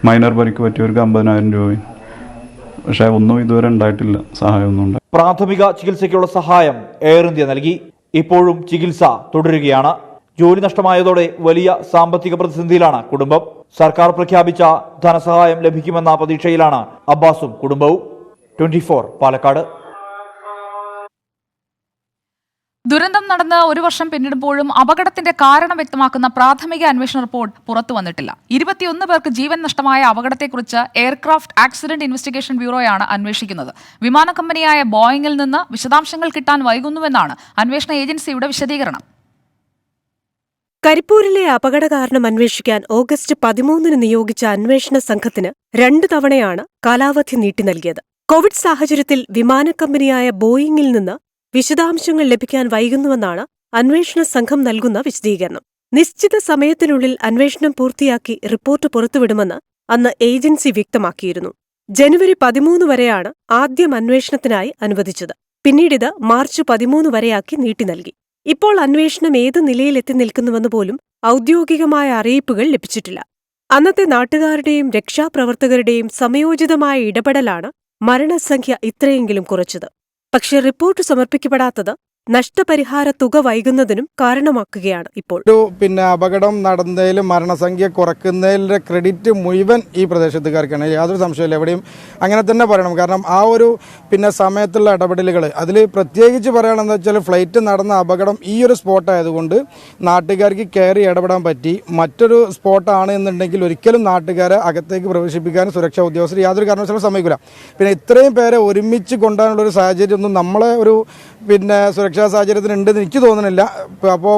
മൈനർ പരിക്ക് പറ്റിയവർക്ക് 50,000 രൂപയും. പക്ഷേ ഒന്നും ഇതുവരെ ഉണ്ടായിട്ടില്ല, സഹായമൊന്നും ഉണ്ടായി. പ്രാഥമിക ചികിത്സയ്ക്കുള്ള സഹായം എയർ ഇന്ത്യ നൽകി. ഇപ്പോഴും ചികിത്സ തുടരുകയാണ്. ജോലി നഷ്ടമായതോടെ വലിയ സാമ്പത്തിക പ്രതിസന്ധിയിലാണ് കുടുംബം. സർക്കാർ പ്രഖ്യാപിച്ച ധനസഹായം ലഭിക്കുമെന്ന പ്രതീക്ഷയിലാണ് അബ്ബാസും കുടുംബവും. 24 പാലക്കാട്. ദുരന്തം നടന്ന് 1 വർഷം പിന്നിടുമ്പോഴും അപകടത്തിന്റെ കാരണം വ്യക്തമാക്കുന്ന പ്രാഥമിക അന്വേഷണ റിപ്പോർട്ട് പുറത്തു വന്നിട്ടില്ല. 21 പേർക്ക് ജീവൻ നഷ്ടമായ അപകടത്തെക്കുറിച്ച് എയർക്രാഫ്റ്റ് ആക്സിഡന്റ് ഇൻവെസ്റ്റിഗേഷൻ ബ്യൂറോയാണ് അന്വേഷിക്കുന്നത്. വിമാന കമ്പനിയായ ബോയിങ്ങിൽ നിന്ന് വിശദാംശങ്ങൾ കിട്ടാൻ വൈകുന്നുവെന്നാണ് അന്വേഷണ ഏജൻസിയുടെ വിശദീകരണം. കരിപ്പൂരിലെ അപകട കാരണം അന്വേഷിക്കാൻ ഓഗസ്റ്റ് 13 നിയോഗിച്ച അന്വേഷണ സംഘത്തിന് 2 തവണയാണ് കാലാവധി നീട്ടി നൽകിയത്. കോവിഡ് സാഹചര്യത്തിൽ വിമാന കമ്പനിയായ ബോയിങ്ങിൽ നിന്ന് വിശദാംശങ്ങൾ ലഭിക്കാൻ വൈകുന്നുവെന്നാണ് അന്വേഷണ സംഘം നൽകുന്ന വിശദീകരണം. നിശ്ചിത സമയത്തിനുള്ളിൽ അന്വേഷണം പൂർത്തിയാക്കി റിപ്പോർട്ട് പുറത്തുവിടുമെന്ന് അന്ന് ഏജൻസി വ്യക്തമാക്കിയിരുന്നു. ജനുവരി 13 വരെയാണ് ആദ്യം അന്വേഷണത്തിനായി അനുവദിച്ചത്. പിന്നീടിത് മാർച്ച് 13 വരെയാക്കി നീട്ടി നൽകി. ഇപ്പോൾ അന്വേഷണം ഏത് നിലയിലെത്തി നിൽക്കുന്നുവെന്ന് പോലും ഔദ്യോഗികമായ അറിയിപ്പുകൾ ലഭിച്ചിട്ടില്ല. അന്നത്തെ നാട്ടുകാരുടെയും രക്ഷാപ്രവർത്തകരുടെയും സമയോചിതമായ ഇടപെടലാണ് മരണസംഖ്യ ഇത്രയെങ്കിലും കുറച്ചത്. പക്ഷേ റിപ്പോർട്ട് സമർപ്പിക്കപ്പെടാത്തത് നഷ്ടപരിഹാര തുക വൈകുന്നതിനും കാരണമാക്കുകയാണ് ഇപ്പോൾ. അപകടം നടന്നതിലും മരണസംഖ്യ കുറയ്ക്കുന്നതിലെ ക്രെഡിറ്റ് മുഴുവൻ ഈ പ്രദേശത്തുകാർക്കാണ്, യാതൊരു സംശയമില്ല. എവിടെയും അങ്ങനെ തന്നെ പറയണം. കാരണം ആ ഒരു സമയത്തുള്ള ഇടപെടലുകൾ അതിൽ പ്രത്യേകിച്ച് പറയുകയാണെന്ന് വെച്ചാൽ ഫ്ലൈറ്റ് നടന്ന അപകടം ഈ ഒരു സ്പോട്ടായതുകൊണ്ട് നാട്ടുകാർക്ക് കയറി ഇടപെടാൻ പറ്റി. മറ്റൊരു സ്പോട്ടാണ് എന്നുണ്ടെങ്കിൽ ഒരിക്കലും നാട്ടുകാരെ അകത്തേക്ക് പ്രവേശിപ്പിക്കാനും സുരക്ഷാ ഉദ്യോഗസ്ഥർ യാതൊരു കാരണവശാലും സമ്മതിക്കില്ല. ഇത്രയും പേരെ ഒരുമിച്ച് കൊണ്ടുപോകാനുള്ളൊരു സാഹചര്യമൊന്നും നമ്മളെ ഒരു സുരക്ഷാ സാഹചര്യത്തിനുണ്ടെന്ന് എനിക്ക് തോന്നുന്നില്ല. അപ്പോൾ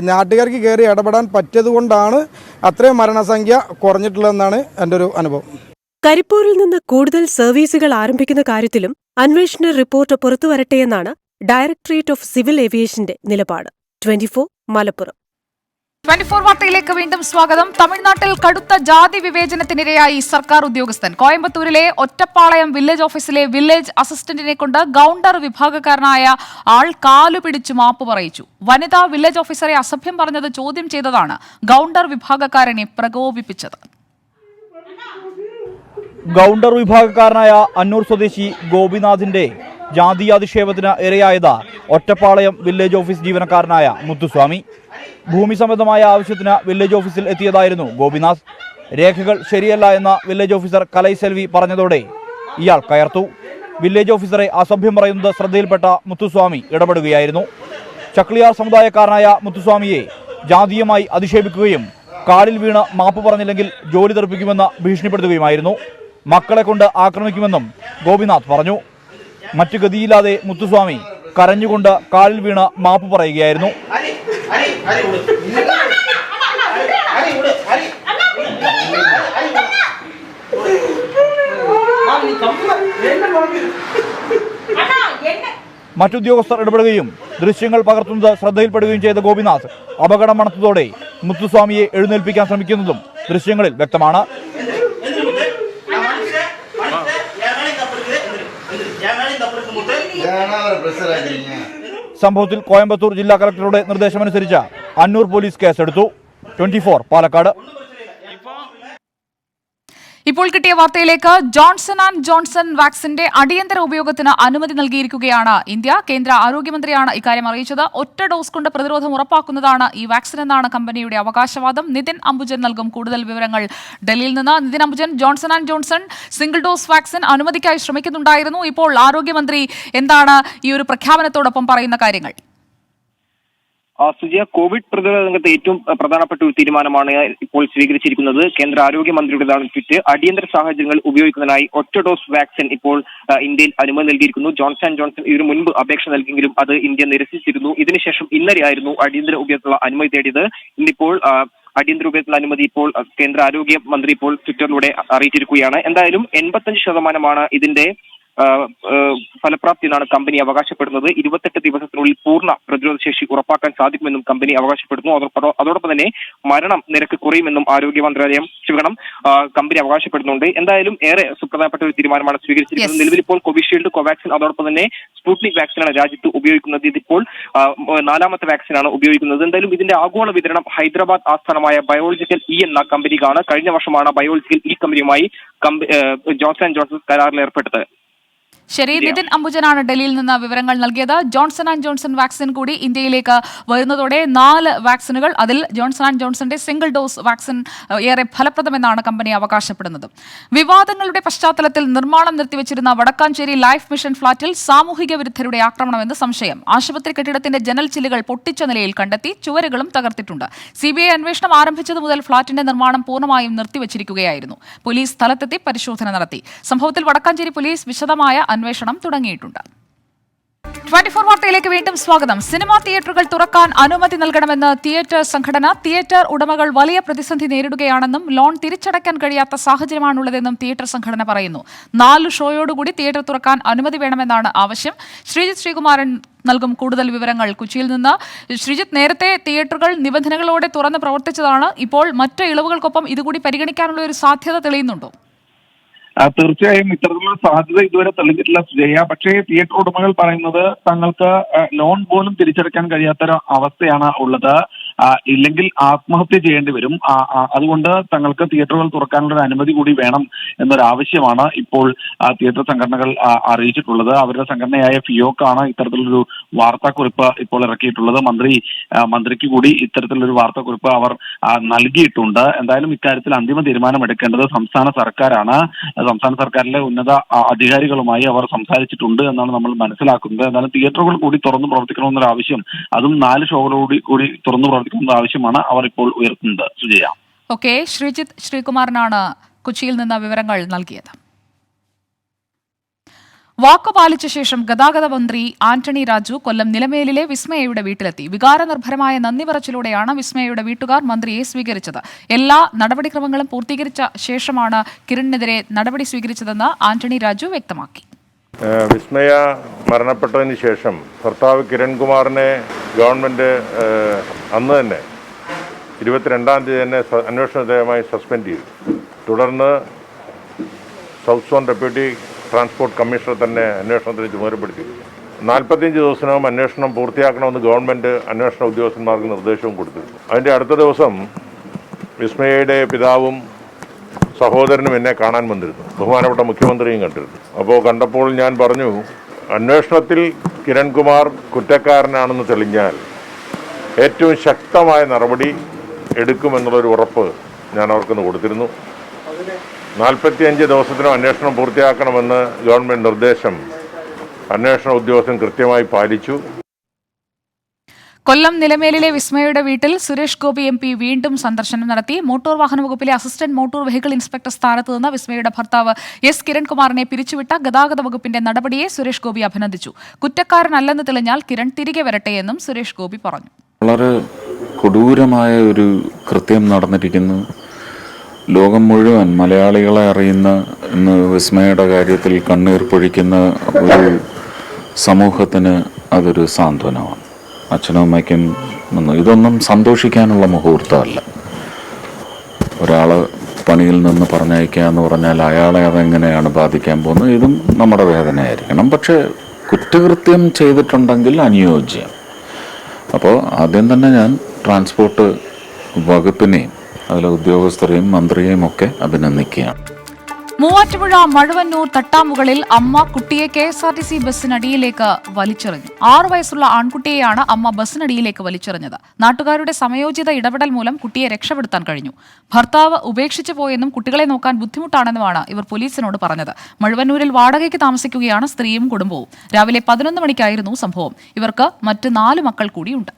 നാട്ടുകാർക്ക് കയറി ഇടപെടാൻ പറ്റിയതുകൊണ്ടാണ് അത്രയും മരണസംഖ്യ കുറഞ്ഞിട്ടുള്ളതെന്നാണ് എൻ്റെ ഒരു അനുഭവം. കരിപ്പൂരിൽ നിന്ന് കൂടുതൽ സർവീസുകൾ ആരംഭിക്കുന്ന കാര്യത്തിലും അന്വേഷണ റിപ്പോർട്ട് പുറത്തുവരട്ടെയെന്നാണ് ഡയറക്ടറേറ്റ് ഓഫ് സിവിൽ ഏവിയേഷന്റെ നിലപാട്. 24 മലപ്പുറം. 24 വാർത്തയിലേക്ക് വീണ്ടും സ്വാഗതം. തമിഴ്നാട്ടിൽ കടുത്ത ജാതി വിവേചനത്തിനിരയായി സർക്കാർ ഉദ്യോഗസ്ഥൻ. കോയമ്പത്തൂരിലെ ഒറ്റപ്പാളയം വില്ലേജ് ഓഫീസിലെ വില്ലേജ് അസിസ്റ്റന്റിനെ കൊണ്ട് ഗൌണ്ടർ വിഭാഗക്കാരനായ ആൾ കാലുപിടിച്ചു മാപ്പ് പറയിച്ചു. വനിതാ വില്ലേജ് ഓഫീസറെ അസഭ്യം പറഞ്ഞത് ചോദ്യം ചെയ്തതാണ് ഗൌണ്ടർ വിഭാഗക്കാരനെ പ്രകോപിപ്പിച്ചത്. ഗൌണ്ടർ വിഭാഗക്കാരനായ അന്നൂർ സ്വദേശി ഗോപിനാഥിന്റെ ജാതീയാധിക്ഷേപത്തിന് ഇരയായത് ഒറ്റപ്പാളയം വില്ലേജ് ഓഫീസ് ജീവനക്കാരനായ മുത്തുസ്വാമി. ഭൂമി സംബന്ധമായ ആവശ്യത്തിന് വില്ലേജ് ഓഫീസിൽ എത്തിയതായിരുന്നു ഗോപിനാഥ്. രേഖകൾ ശരിയല്ല എന്ന വില്ലേജ് ഓഫീസർ കലൈസെൽവി പറഞ്ഞതോടെ ഇയാൾ കയർത്തു. വില്ലേജ് ഓഫീസറെ അസഭ്യം പറയുന്നത് ശ്രദ്ധയിൽപ്പെട്ട മുത്തുസ്വാമി ഇടപെടുകയായിരുന്നു. ചക്ലിയാർ സമുദായക്കാരനായ മുത്തുസ്വാമിയെ ജാതീയമായി അധിക്ഷേപിക്കുകയും കാലിൽ വീണ് മാപ്പ് പറഞ്ഞില്ലെങ്കിൽ ജോലി തെറിപ്പിക്കുമെന്ന് ഭീഷണിപ്പെടുത്തുകയുമായിരുന്നു. മക്കളെ കൊണ്ട് ആക്രമിക്കുമെന്നും ഗോപിനാഥ് പറഞ്ഞു. മറ്റു ഗതിയില്ലാതെ മുത്തുസ്വാമി കരഞ്ഞുകൊണ്ട് കാലിൽ വീണ് മാപ്പ് പറയുകയായിരുന്നു. മറ്റുദ്യോഗസ്ഥർ ഇടപെടുകയും ദൃശ്യങ്ങൾ പകർത്തുന്നത് ശ്രദ്ധയിൽപ്പെടുകയും ചെയ്ത ഗോപിനാഥ് അപകടം മണത്തതോടെ മുത്തുസ്വാമിയെ എഴുന്നേൽപ്പിക്കാൻ ശ്രമിക്കുന്നതും ദൃശ്യങ്ങളിൽ വ്യക്തമാണ്. സംഭവത്തിൽ കോയമ്പത്തൂർ ജില്ലാ കളക്ടറുടെ നിർദ്ദേശമനുസരിച്ച് അന്നൂർ പോലീസ് കേസെടുത്തു. 24 പാലക്കാട്. ഇപ്പോൾ കിട്ടിയ വാർത്തയിലേക്ക്. ജോൺസൺ ആൻഡ് ജോൺസൺ വാക്സിന്റെ അടിയന്തര ഉപയോഗത്തിന് അനുമതി നൽകിയിരിക്കുകയാണ് ഇന്ത്യ. കേന്ദ്ര ആരോഗ്യമന്ത്രിയാണ് ഇക്കാര്യം അറിയിച്ചത്. ഒറ്റ ഡോസ് കൊണ്ട് പ്രതിരോധം ഉറപ്പാക്കുന്നതാണ് ഈ വാക്സിൻ എന്നാണ് കമ്പനിയുടെ അവകാശവാദം. നിതിൻ അംബുജൻ നൽകും കൂടുതൽ വിവരങ്ങൾ ഡൽഹിയിൽ നിന്ന്. Nithin Ambujan, Johnson and Johnson single dose vaccine അനുമതിക്കായി ശ്രമിക്കുന്നുണ്ടായിരുന്നു. ഇപ്പോൾ ആരോഗ്യമന്ത്രി എന്താണ് ഈ ഒരു പ്രഖ്യാപനത്തോടൊപ്പം പറയുന്ന കാര്യങ്ങൾ? സുജയ, കോവിഡ് പ്രതിരോധ രംഗത്തെ ഏറ്റവും പ്രധാനപ്പെട്ട ഒരു തീരുമാനമാണ് ഇപ്പോൾ സ്വീകരിച്ചിരിക്കുന്നത്. കേന്ദ്ര ആരോഗ്യമന്ത്രിയുടേതാണ് ട്വീറ്റ്. അടിയന്തര സാഹചര്യങ്ങൾ ഉപയോഗിക്കുന്നതിനായി ഒറ്റ ഡോസ് വാക്സിൻ ഇപ്പോൾ ഇന്ത്യയിൽ അനുമതി നൽകിയിരിക്കുന്നു. ജോൺസൺ ആൻഡ് ജോൺസൺ ഇതിനു മുൻപ് അപേക്ഷ നൽകിയെങ്കിലും അത് ഇന്ത്യ നിരസിച്ചിരുന്നു. ഇതിനുശേഷം ഇന്നലെയായിരുന്നു അടിയന്തര ഉപയോഗത്തിലുള്ള അനുമതി തേടിയത്. ഇന്നിപ്പോൾ അടിയന്തര ഉപയോഗത്തിലുള്ള അനുമതി ഇപ്പോൾ കേന്ദ്ര ആരോഗ്യ മന്ത്രി ഇപ്പോൾ ട്വിറ്ററിലൂടെ അറിയിച്ചിരിക്കുകയാണ്. എന്തായാലും 85% ഇതിന്റെ ഫലപ്രാപ്തി എന്നാണ് കമ്പനി അവകാശപ്പെടുന്നത്. 28 ദിവസത്തിനുള്ളിൽ പൂർണ്ണ പ്രതിരോധ ശേഷി ഉറപ്പാക്കാൻ സാധിക്കുമെന്നും കമ്പനി അവകാശപ്പെടുന്നു. അതോടൊപ്പം തന്നെ മരണം നിരക്ക് കുറയുമെന്നും ആരോഗ്യ മന്ത്രാലയം കമ്പനി അവകാശപ്പെടുന്നുണ്ട്. എന്തായാലും ഏറെ സുപ്രധാനപ്പെട്ട ഒരു തീരുമാനമാണ് സ്വീകരിച്ചിരിക്കുന്നത്. നിലവിൽ ഇപ്പോൾ കോവിഷീൽഡ്, കോവാക്സിൻ, അതോടൊപ്പം തന്നെ സ്പുട്നിക് വാക്സിനാണ് രാജ്യത്ത് ഉപയോഗിക്കുന്നത്. ഇതിപ്പോൾ 4ാമത്തെ വാക്സിനാണ് ഉപയോഗിക്കുന്നത്. എന്തായാലും ഇതിന്റെ ആഗോള വിതരണം ഹൈദരാബാദ് ആസ്ഥാനമായ ബയോളജിക്കൽ എന്ന കമ്പനിക്കാണ്. കഴിഞ്ഞ വർഷമാണ് ബയോളജിക്കൽ കമ്പനിയുമായി ജോൺസൺ ആൻഡ് ജോൺസൺ കരാറിൽ ഏർപ്പെട്ടത്. ശരി, നിതിൻ അംബുജനാണ് ഡൽഹിയിൽ നിന്ന് വിവരങ്ങൾ നൽകിയത്. ജോൺസൺ ആൻഡ് ജോൺസൺ വാക്സിൻ കൂടി ഇന്ത്യയിലേക്ക് വരുന്നതോടെ 4 വാക്സിനുകൾ, അതിൽ ജോൺസൺ ആൻഡ് ജോൺസന്റെ സിംഗിൾ ഡോസ് വാക്സിൻ ഏറെ ഫലപ്രദമെന്നാണ് കമ്പനി അവകാശപ്പെടുന്നത്. വിവാദങ്ങളുടെ പശ്ചാത്തലത്തിൽ നിർമ്മാണം നിർത്തിവച്ചിരുന്ന വടക്കാഞ്ചേരി ലൈഫ് മിഷൻ ഫ്ളാറ്റിൽ സാമൂഹിക വിരുദ്ധരുടെ ആക്രമണമെന്ന് സംശയം. ആശുപത്രി കെട്ടിടത്തിന്റെ ജനൽ ചില്ലുകൾ പൊട്ടിച്ച നിലയിൽ കണ്ടെത്തി, ചുവരുകളും തകർത്തിട്ടുണ്ട്. CBI അന്വേഷണം ആരംഭിച്ചതു മുതൽ ഫ്ളാറ്റിന്റെ നിർമ്മാണം പൂർണ്ണമായും നിർത്തിവച്ചിരിക്കുകയായിരുന്നു. പോലീസ് സ്ഥലത്തെത്തി പരിശോധന നടത്തി. സംഭവത്തിൽ വടക്കാഞ്ചേരി പോലീസ് വിശദമായ അന്വേഷണം തുടങ്ങിയിട്ടുണ്ട്. 24 വാർത്തയിലേക്ക് വീണ്ടും സ്വാഗതം. സിനിമാ തിയേറ്ററുകൾ തുറക്കാൻ അനുമതി നൽകണമെന്ന് തിയേറ്റർ സംഘടന. തിയേറ്റർ ഉടമകൾ വലിയ പ്രതിസന്ധി നേരിടുകയാണെന്നും ലോൺ തിരിച്ചടയ്ക്കാൻ കഴിയാത്ത സാഹചര്യമാണുള്ളതെന്നും തിയേറ്റർ സംഘടന പറയുന്നു. 4 ഷോയോടുകൂടി തിയേറ്റർ തുറക്കാൻ അനുമതി വേണമെന്നാണ് ആവശ്യം. ശ്രീജിത്ത് ശ്രീകുമാരൻ നൽകും കൂടുതൽ വിവരങ്ങൾ കൊച്ചിയിൽ നിന്ന്. ശ്രീജിത്ത്, നേരത്തെ തിയേറ്ററുകൾ നിബന്ധനകളോടെ തുറന്ന് പ്രവർത്തിച്ചതാണ്. ഇപ്പോൾ മറ്റ് ഇളവുകൾക്കൊപ്പം ഇതുകൂടി പരിഗണിക്കാനുള്ള ഒരു സാധ്യത തെളിയുന്നുണ്ടോ? തീർച്ചയായും ഇത്തരത്തിലുള്ള സാധ്യത ഇതുവരെ തെളിഞ്ഞിട്ടില്ല സുജയ. പക്ഷേ തിയേറ്റർ ഉടമകൾ പറയുന്നത് തങ്ങൾക്ക് ലോൺ പോലും തിരിച്ചടയ്ക്കാൻ കഴിയാത്തൊരു അവസ്ഥയാണ് ഉള്ളത്. ഇല്ലെങ്കിൽ ആത്മഹത്യ ചെയ്യേണ്ടി വരും. അതുകൊണ്ട് തങ്ങൾക്ക് തിയേറ്ററുകൾ തുറക്കാനുള്ള ഒരു അനുമതി കൂടി വേണം എന്നൊരാവശ്യമാണ് ഇപ്പോൾ തിയേറ്റർ സംഘടനകൾ അറിയിച്ചിട്ടുള്ളത്. അവരുടെ സംഘടനയായ ഫിയോക്കാണ് ഇത്തരത്തിലൊരു വാർത്താക്കുറിപ്പ് ഇപ്പോൾ ഇറക്കിയിട്ടുള്ളത്. മന്ത്രിക്ക് കൂടി ഇത്തരത്തിലൊരു വാർത്താക്കുറിപ്പ് അവർ നൽകിയിട്ടുണ്ട്. എന്തായാലും ഇക്കാര്യത്തിൽ അന്തിമ തീരുമാനം എടുക്കേണ്ടത് സംസ്ഥാന സർക്കാരാണ്. സംസ്ഥാന സർക്കാരിലെ ഉന്നത അധികാരികളുമായി അവർ സംസാരിച്ചിട്ടുണ്ട് എന്നാണ് നമ്മൾ മനസ്സിലാക്കുന്നത്. എന്നാലും തിയേറ്ററുകൾ കൂടി തുറന്നു പ്രവർത്തിക്കണമെന്നൊരു ആവശ്യം, അതും 4 ഷോകളോട് കൂടി തുറന്നു പ്രവർത്തിക്കുന്ന ആവശ്യമാണ് അവർ ഇപ്പോൾ ഉയർത്തുന്നത്. സുജയ. ഓക്കെ, ശ്രീജിത്ത് ശ്രീകുമാരനാണ് കൊച്ചിയിൽ നിന്ന് വിവരങ്ങൾ നൽകിയത്. വാക്കുപാലിച്ച ശേഷം ഗതാഗത മന്ത്രി ആന്റണി രാജു കൊല്ലം നിലമേലിലെ വിസ്മയയുടെ വീട്ടിലെത്തി. വികാരനിർഭരമായ നന്ദി പറച്ചിലൂടെയാണ് വിസ്മയയുടെ വീട്ടുകാർ മന്ത്രിയെ സ്വീകരിച്ചത്. എല്ലാ നടപടിക്രമങ്ങളും പൂർത്തീകരിച്ച ശേഷമാണ് കിരണിനെതിരെ നടപടി സ്വീകരിച്ചതെന്ന് ആന്റണി രാജു വ്യക്തമാക്കി. വിസ്മയ മരണപ്പെട്ടതിന് ശേഷം ഭർത്താവ് കിരൺകുമാറിനെ ഗവൺമെൻറ് അന്ന് തന്നെ 22-ാം തീയതി തന്നെ അന്വേഷണ വിധേയമായി സസ്പെൻഡ് ചെയ്തു. തുടർന്ന് south zone deputy transport commissioner തന്നെ അന്വേഷണത്തിന് ചുമതലപ്പെടുത്തി. 45 ദിവസത്തിനകം അന്വേഷണം പൂർത്തിയാക്കണമെന്ന് ഗവൺമെൻറ് അന്വേഷണ ഉദ്യോഗസ്ഥന്മാർക്ക് നിർദ്ദേശവും കൊടുത്തിരുന്നു. അതിൻ്റെ അടുത്ത ദിവസം വിസ്മയയുടെ പിതാവും സഹോദരനും എന്നെ കാണാൻ വന്നിരുന്നു. ബഹുമാനപ്പെട്ട മുഖ്യമന്ത്രിയും കണ്ടിരുന്നു. അപ്പോൾ കണ്ടപ്പോൾ ഞാൻ പറഞ്ഞു, അന്വേഷണത്തിൽ കിരൺകുമാർ കുറ്റക്കാരനാണെന്ന് തെളിഞ്ഞാൽ ഏറ്റവും ശക്തമായ നടപടി എടുക്കുമെന്നുള്ളൊരു ഉറപ്പ് ഞാൻ അവർക്കൊന്ന് കൊടുത്തിരുന്നു. 45 ദിവസത്തിനും അന്വേഷണം പൂർത്തിയാക്കണമെന്ന് ഗവൺമെൻറ് നിർദ്ദേശം അന്വേഷണ ഉദ്യോഗസ്ഥൻ കൃത്യമായി പാലിച്ചു. കൊല്ലം നിലമേലിലെ വിസ്മയയുടെ വീട്ടിൽ സുരേഷ് ഗോപി MP വീണ്ടും സന്ദർശനം നടത്തി. മോട്ടോർ വാഹന വകുപ്പിലെ അസിസ്റ്റന്റ് മോട്ടോർ വെഹിക്കിൾ ഇൻസ്പെക്ടർ സ്ഥാനത്ത് നിന്ന് വിസ്മയയുടെ ഭർത്താവ് S കിരൺകുമാറിനെ പിരിച്ചുവിട്ട ഗതാഗത വകുപ്പിന്റെ നടപടിയെ സുരേഷ് ഗോപി അഭിനന്ദിച്ചു. കുറ്റക്കാരനല്ലെന്ന് തെളിഞ്ഞാൽ കിരൺ തിരികെ വരട്ടെ എന്നും സുരേഷ് ഗോപി പറഞ്ഞു. വളരെ കൊടൂരമായ ഒരു കൃത്യം നടന്നിരിക്കുന്നു. ലോകം മുഴുവൻ മലയാളികളെ അറിയുന്ന ഇന്ന് വിസ്മയയുടെ കാര്യത്തിൽ കണ്ണീർ പൊഴിക്കുന്ന ഒരു സമൂഹത്തിന് അതൊരു സാന്ത്വനമാണ്. അച്ഛനും അമ്മയ്ക്കും ഇതൊന്നും സന്തോഷിക്കാനുള്ള മുഹൂർത്തമല്ല. ഒരാൾ പണിയിൽ നിന്ന് പറഞ്ഞയക്കുക എന്ന് പറഞ്ഞാൽ അയാളെ അതെങ്ങനെയാണ് ബാധിക്കാൻ പോകുന്നത്, ഇതും നമ്മുടെ വേദനയായിരിക്കണം. പക്ഷേ കുറ്റകൃത്യം ചെയ്തിട്ടുണ്ടെങ്കിൽ അനുയോജ്യം. അപ്പോൾ ആദ്യം തന്നെ ഞാൻ ട്രാൻസ്പോർട്ട് വകുപ്പിനെയും അതിലെ ഉദ്യോഗസ്ഥരെയും മന്ത്രിയെയും ഒക്കെ അഭിനന്ദിക്കുകയാണ്. മൂവാറ്റുപുഴ മഴുവന്നൂർ തട്ടാമുകളിൽ അമ്മ കുട്ടിയെ KSRTC ബസ്സിനടിയിലേക്ക് വലിച്ചെറിഞ്ഞു. 6 വയസ്സുള്ള ആൺകുട്ടിയെയാണ് അമ്മ ബസ്സിനടിയിലേക്ക് വലിച്ചെറിഞ്ഞത്. നാട്ടുകാരുടെ സമയോചിത ഇടപെടൽ മൂലം കുട്ടിയെ രക്ഷപ്പെടുത്താൻ കഴിഞ്ഞു. ഭർത്താവ് ഉപേക്ഷിച്ചു പോയെന്നും കുട്ടികളെ നോക്കാൻ ബുദ്ധിമുട്ടാണെന്നുമാണ് ഇവർ പോലീസിനോട് പറഞ്ഞത്. മഴുവന്നൂരിൽ വാടകയ്ക്ക് താമസിക്കുകയാണ് സ്ത്രീയും കുടുംബവും. രാവിലെ 11 മണിക്കായിരുന്നു സംഭവം. ഇവർക്ക് മറ്റ് 4 മക്കൾ കൂടിയുണ്ട്.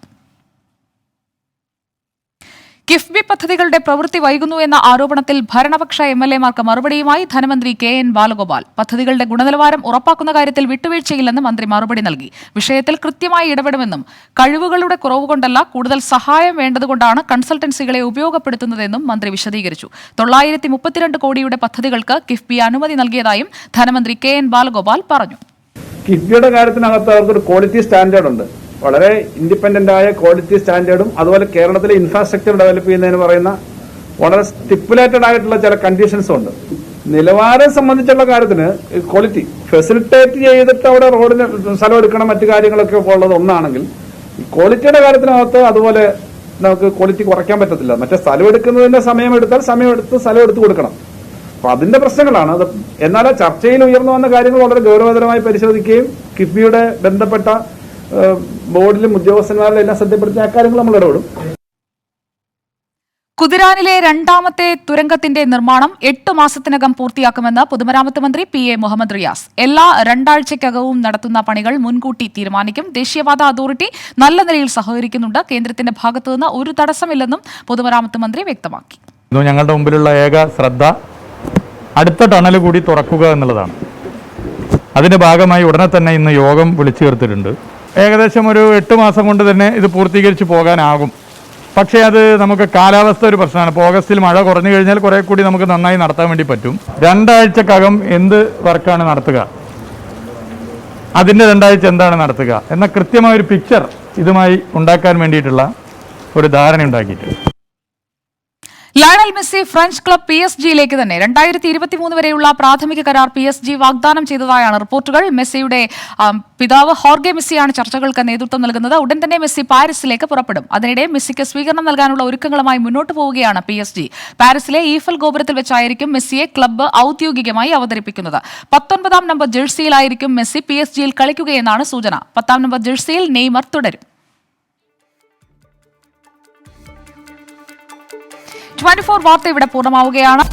കിഫ്ബി പദ്ധതികളുടെ പ്രവൃത്തി വൈകുന്നു എന്ന ആരോപണത്തിൽ ഭരണപക്ഷ എംഎൽഎമാർക്ക് മറുപടിയുമായി ധനമന്ത്രി KN ബാലഗോപാൽ. പദ്ധതികളുടെ ഗുണനിലവാരം ഉറപ്പാക്കുന്ന കാര്യത്തിൽ വിട്ടുവീഴ്ചയില്ലെന്ന് മന്ത്രി മറുപടി നൽകി. വിഷയത്തിൽ കൃത്യമായി ഇടപെടുമെന്നും കഴിവുകളുടെ കുറവുകൊണ്ടല്ല കൂടുതൽ സഹായം വേണ്ടതുകൊണ്ടാണ് കൺസൾട്ടൻസികളെ ഉപയോഗപ്പെടുത്തുന്നതെന്നും മന്ത്രി വിശദീകരിച്ചു. 932 കോടിയുടെ പദ്ധതികൾക്ക് കിഫ്ബി അനുമതി നൽകിയതായും ധനമന്ത്രി KN ബാലഗോപാൽ പറഞ്ഞു. കിഫ്ബിയുടെ കാര്യത്തിനകത്ത് അവർക്കൊരു ക്വാളിറ്റി സ്റ്റാൻഡേർഡ് ഉണ്ട്. വളരെ ഇൻഡിപെൻഡന്റ് ആയ ക്വാളിറ്റി സ്റ്റാൻഡേർഡും അതുപോലെ കേരളത്തിലെ ഇൻഫ്രാസ്ട്രക്ചർ ഡെവലപ്പ് ചെയ്യുന്നതിന് പറയുന്ന വളരെ സ്റ്റിപ്പുലേറ്റഡ് ആയിട്ടുള്ള ചില കണ്ടീഷൻസും ഉണ്ട്. നിലവാരം സംബന്ധിച്ചുള്ള കാര്യത്തിന് ക്വാളിറ്റി ഫെസിലിറ്റേറ്റ് ചെയ്തിട്ട് അവിടെ റോഡിന് സ്ഥലം എടുക്കണം മറ്റു കാര്യങ്ങളൊക്കെ ഉള്ളത് ഒന്നാണെങ്കിൽ ക്വാളിറ്റിയുടെ കാര്യത്തിനകത്ത് അതുപോലെ നമുക്ക് ക്വാളിറ്റി കുറയ്ക്കാൻ പറ്റത്തില്ല. മറ്റേ സ്ഥലം എടുക്കുന്നതിന്റെ സമയമെടുത്താൽ സമയമെടുത്ത് സ്ഥലം എടുത്തു കൊടുക്കണം. അപ്പൊ അതിന്റെ പ്രശ്നങ്ങളാണ് അത്. എന്നാൽ ചർച്ചയിൽ ഉയർന്നു വന്ന കാര്യങ്ങൾ വളരെ ഗൗരവതരമായി പരിശോധിക്കുകയും കിഫ്ബിയുടെ ബന്ധപ്പെട്ട ബോർഡിലും ഉദ്യോഗസ്ഥന്മാരിലും എല്ലാം ശ്രദ്ധപ്പെടുത്തിയ അക്കാര്യങ്ങൾ നമ്മൾ ഇടപെടും. കുതിരാനിലെ രണ്ടാമത്തെ തുരങ്കത്തിന്റെ നിർമ്മാണം 8 മാസത്തിനകം പൂർത്തിയാക്കുമെന്ന് പൊതുമരാമത്ത് മന്ത്രി PA മുഹമ്മദ് റിയാസ്. എല്ലാ 2 ആഴ്ചയ്ക്കകവും നടത്തുന്ന പണികൾ മുൻകൂട്ടി തീരുമാനിക്കും. ദേശീയപാത അതോറിറ്റി നല്ല നിലയിൽ സഹകരിക്കുന്നുണ്ട്. കേന്ദ്രത്തിന്റെ ഭാഗത്തുനിന്ന് ഒരു തടസ്സമില്ലെന്നും പൊതുമരാമത്ത് മന്ത്രി വ്യക്തമാക്കി. ഞങ്ങളുടെ മുമ്പിലുള്ള ഏക ശ്രദ്ധ അടുത്ത ടണൽ കൂടി തുറക്കുക എന്നുള്ളതാണ്. അതിന്റെ ഭാഗമായി ഉടനെ തന്നെ ഇന്ന് യോഗം വിളിച്ചു ചേർത്തിട്ടുണ്ട്. ഏകദേശം ഒരു 8 മാസം കൊണ്ട് തന്നെ ഇത് പൂർത്തീകരിച്ച് പോകാനാകും. പക്ഷേ അത് നമുക്ക് കാലാവസ്ഥ ഒരു പ്രശ്നമാണ്. ഇപ്പോൾ ഓഗസ്റ്റിൽ മഴ കുറഞ്ഞു കഴിഞ്ഞാൽ കുറെ കൂടി നമുക്ക് നന്നായി നടത്താൻ വേണ്ടി പറ്റും. 2 ആഴ്ചക്കകം എന്ത് വർക്കാണ് നടത്തുക, അതിൻ്റെ 2 ആഴ്ച എന്താണ് നടത്തുക എന്ന കൃത്യമായൊരു പിക്ചർ ഇതുമായി ഉണ്ടാക്കാൻ വേണ്ടിയിട്ടുള്ള ഒരു ധാരണ ഉണ്ടാക്കിയിട്ടുണ്ട്. ലയണൽ മെസ്സി ഫ്രഞ്ച് ക്ലബ് PSG-യിലേക്ക് തന്നെ 2023 വരെയുള്ള പ്രാഥമിക കരാർ PSG വാഗ്ദാനം ചെയ്തതായാണ് റിപ്പോർട്ടുകൾ. മെസ്സിയുടെ പിതാവ് ഹോർഗെ മെസ്സിയാണ് ചർച്ചകൾക്ക് നേതൃത്വം നൽകുന്നത്. ഉടൻ തന്നെ മെസ്സി പാരീസിലേക്ക് പുറപ്പെടും. അതിനിടെ മെസ്സിക്ക് സ്വീകരണം നൽകാനുള്ള ഒരുക്കങ്ങളുമായി മുന്നോട്ട് പോവുകയാണ് PSG. പാരീസിലെ ഈഫൽ ഗോപുരത്തിൽ വെച്ചായിരിക്കും മെസ്സിയെ ക്ലബ്ബ് ഔദ്യോഗികമായി അവതരിപ്പിക്കുന്നത്. 19-ാം നമ്പർ ജേഴ്സിയിലായിരിക്കും മെസ്സി PSG-യിൽ കളിക്കുകയെന്നാണ് സൂചന. 10-ാം നമ്പർ ജേഴ്സിയിൽ നെയ്മർ തുടരും. 24 വാർത്ത ഇവിടെ പൂർണ്ണമാവുകയാണ്.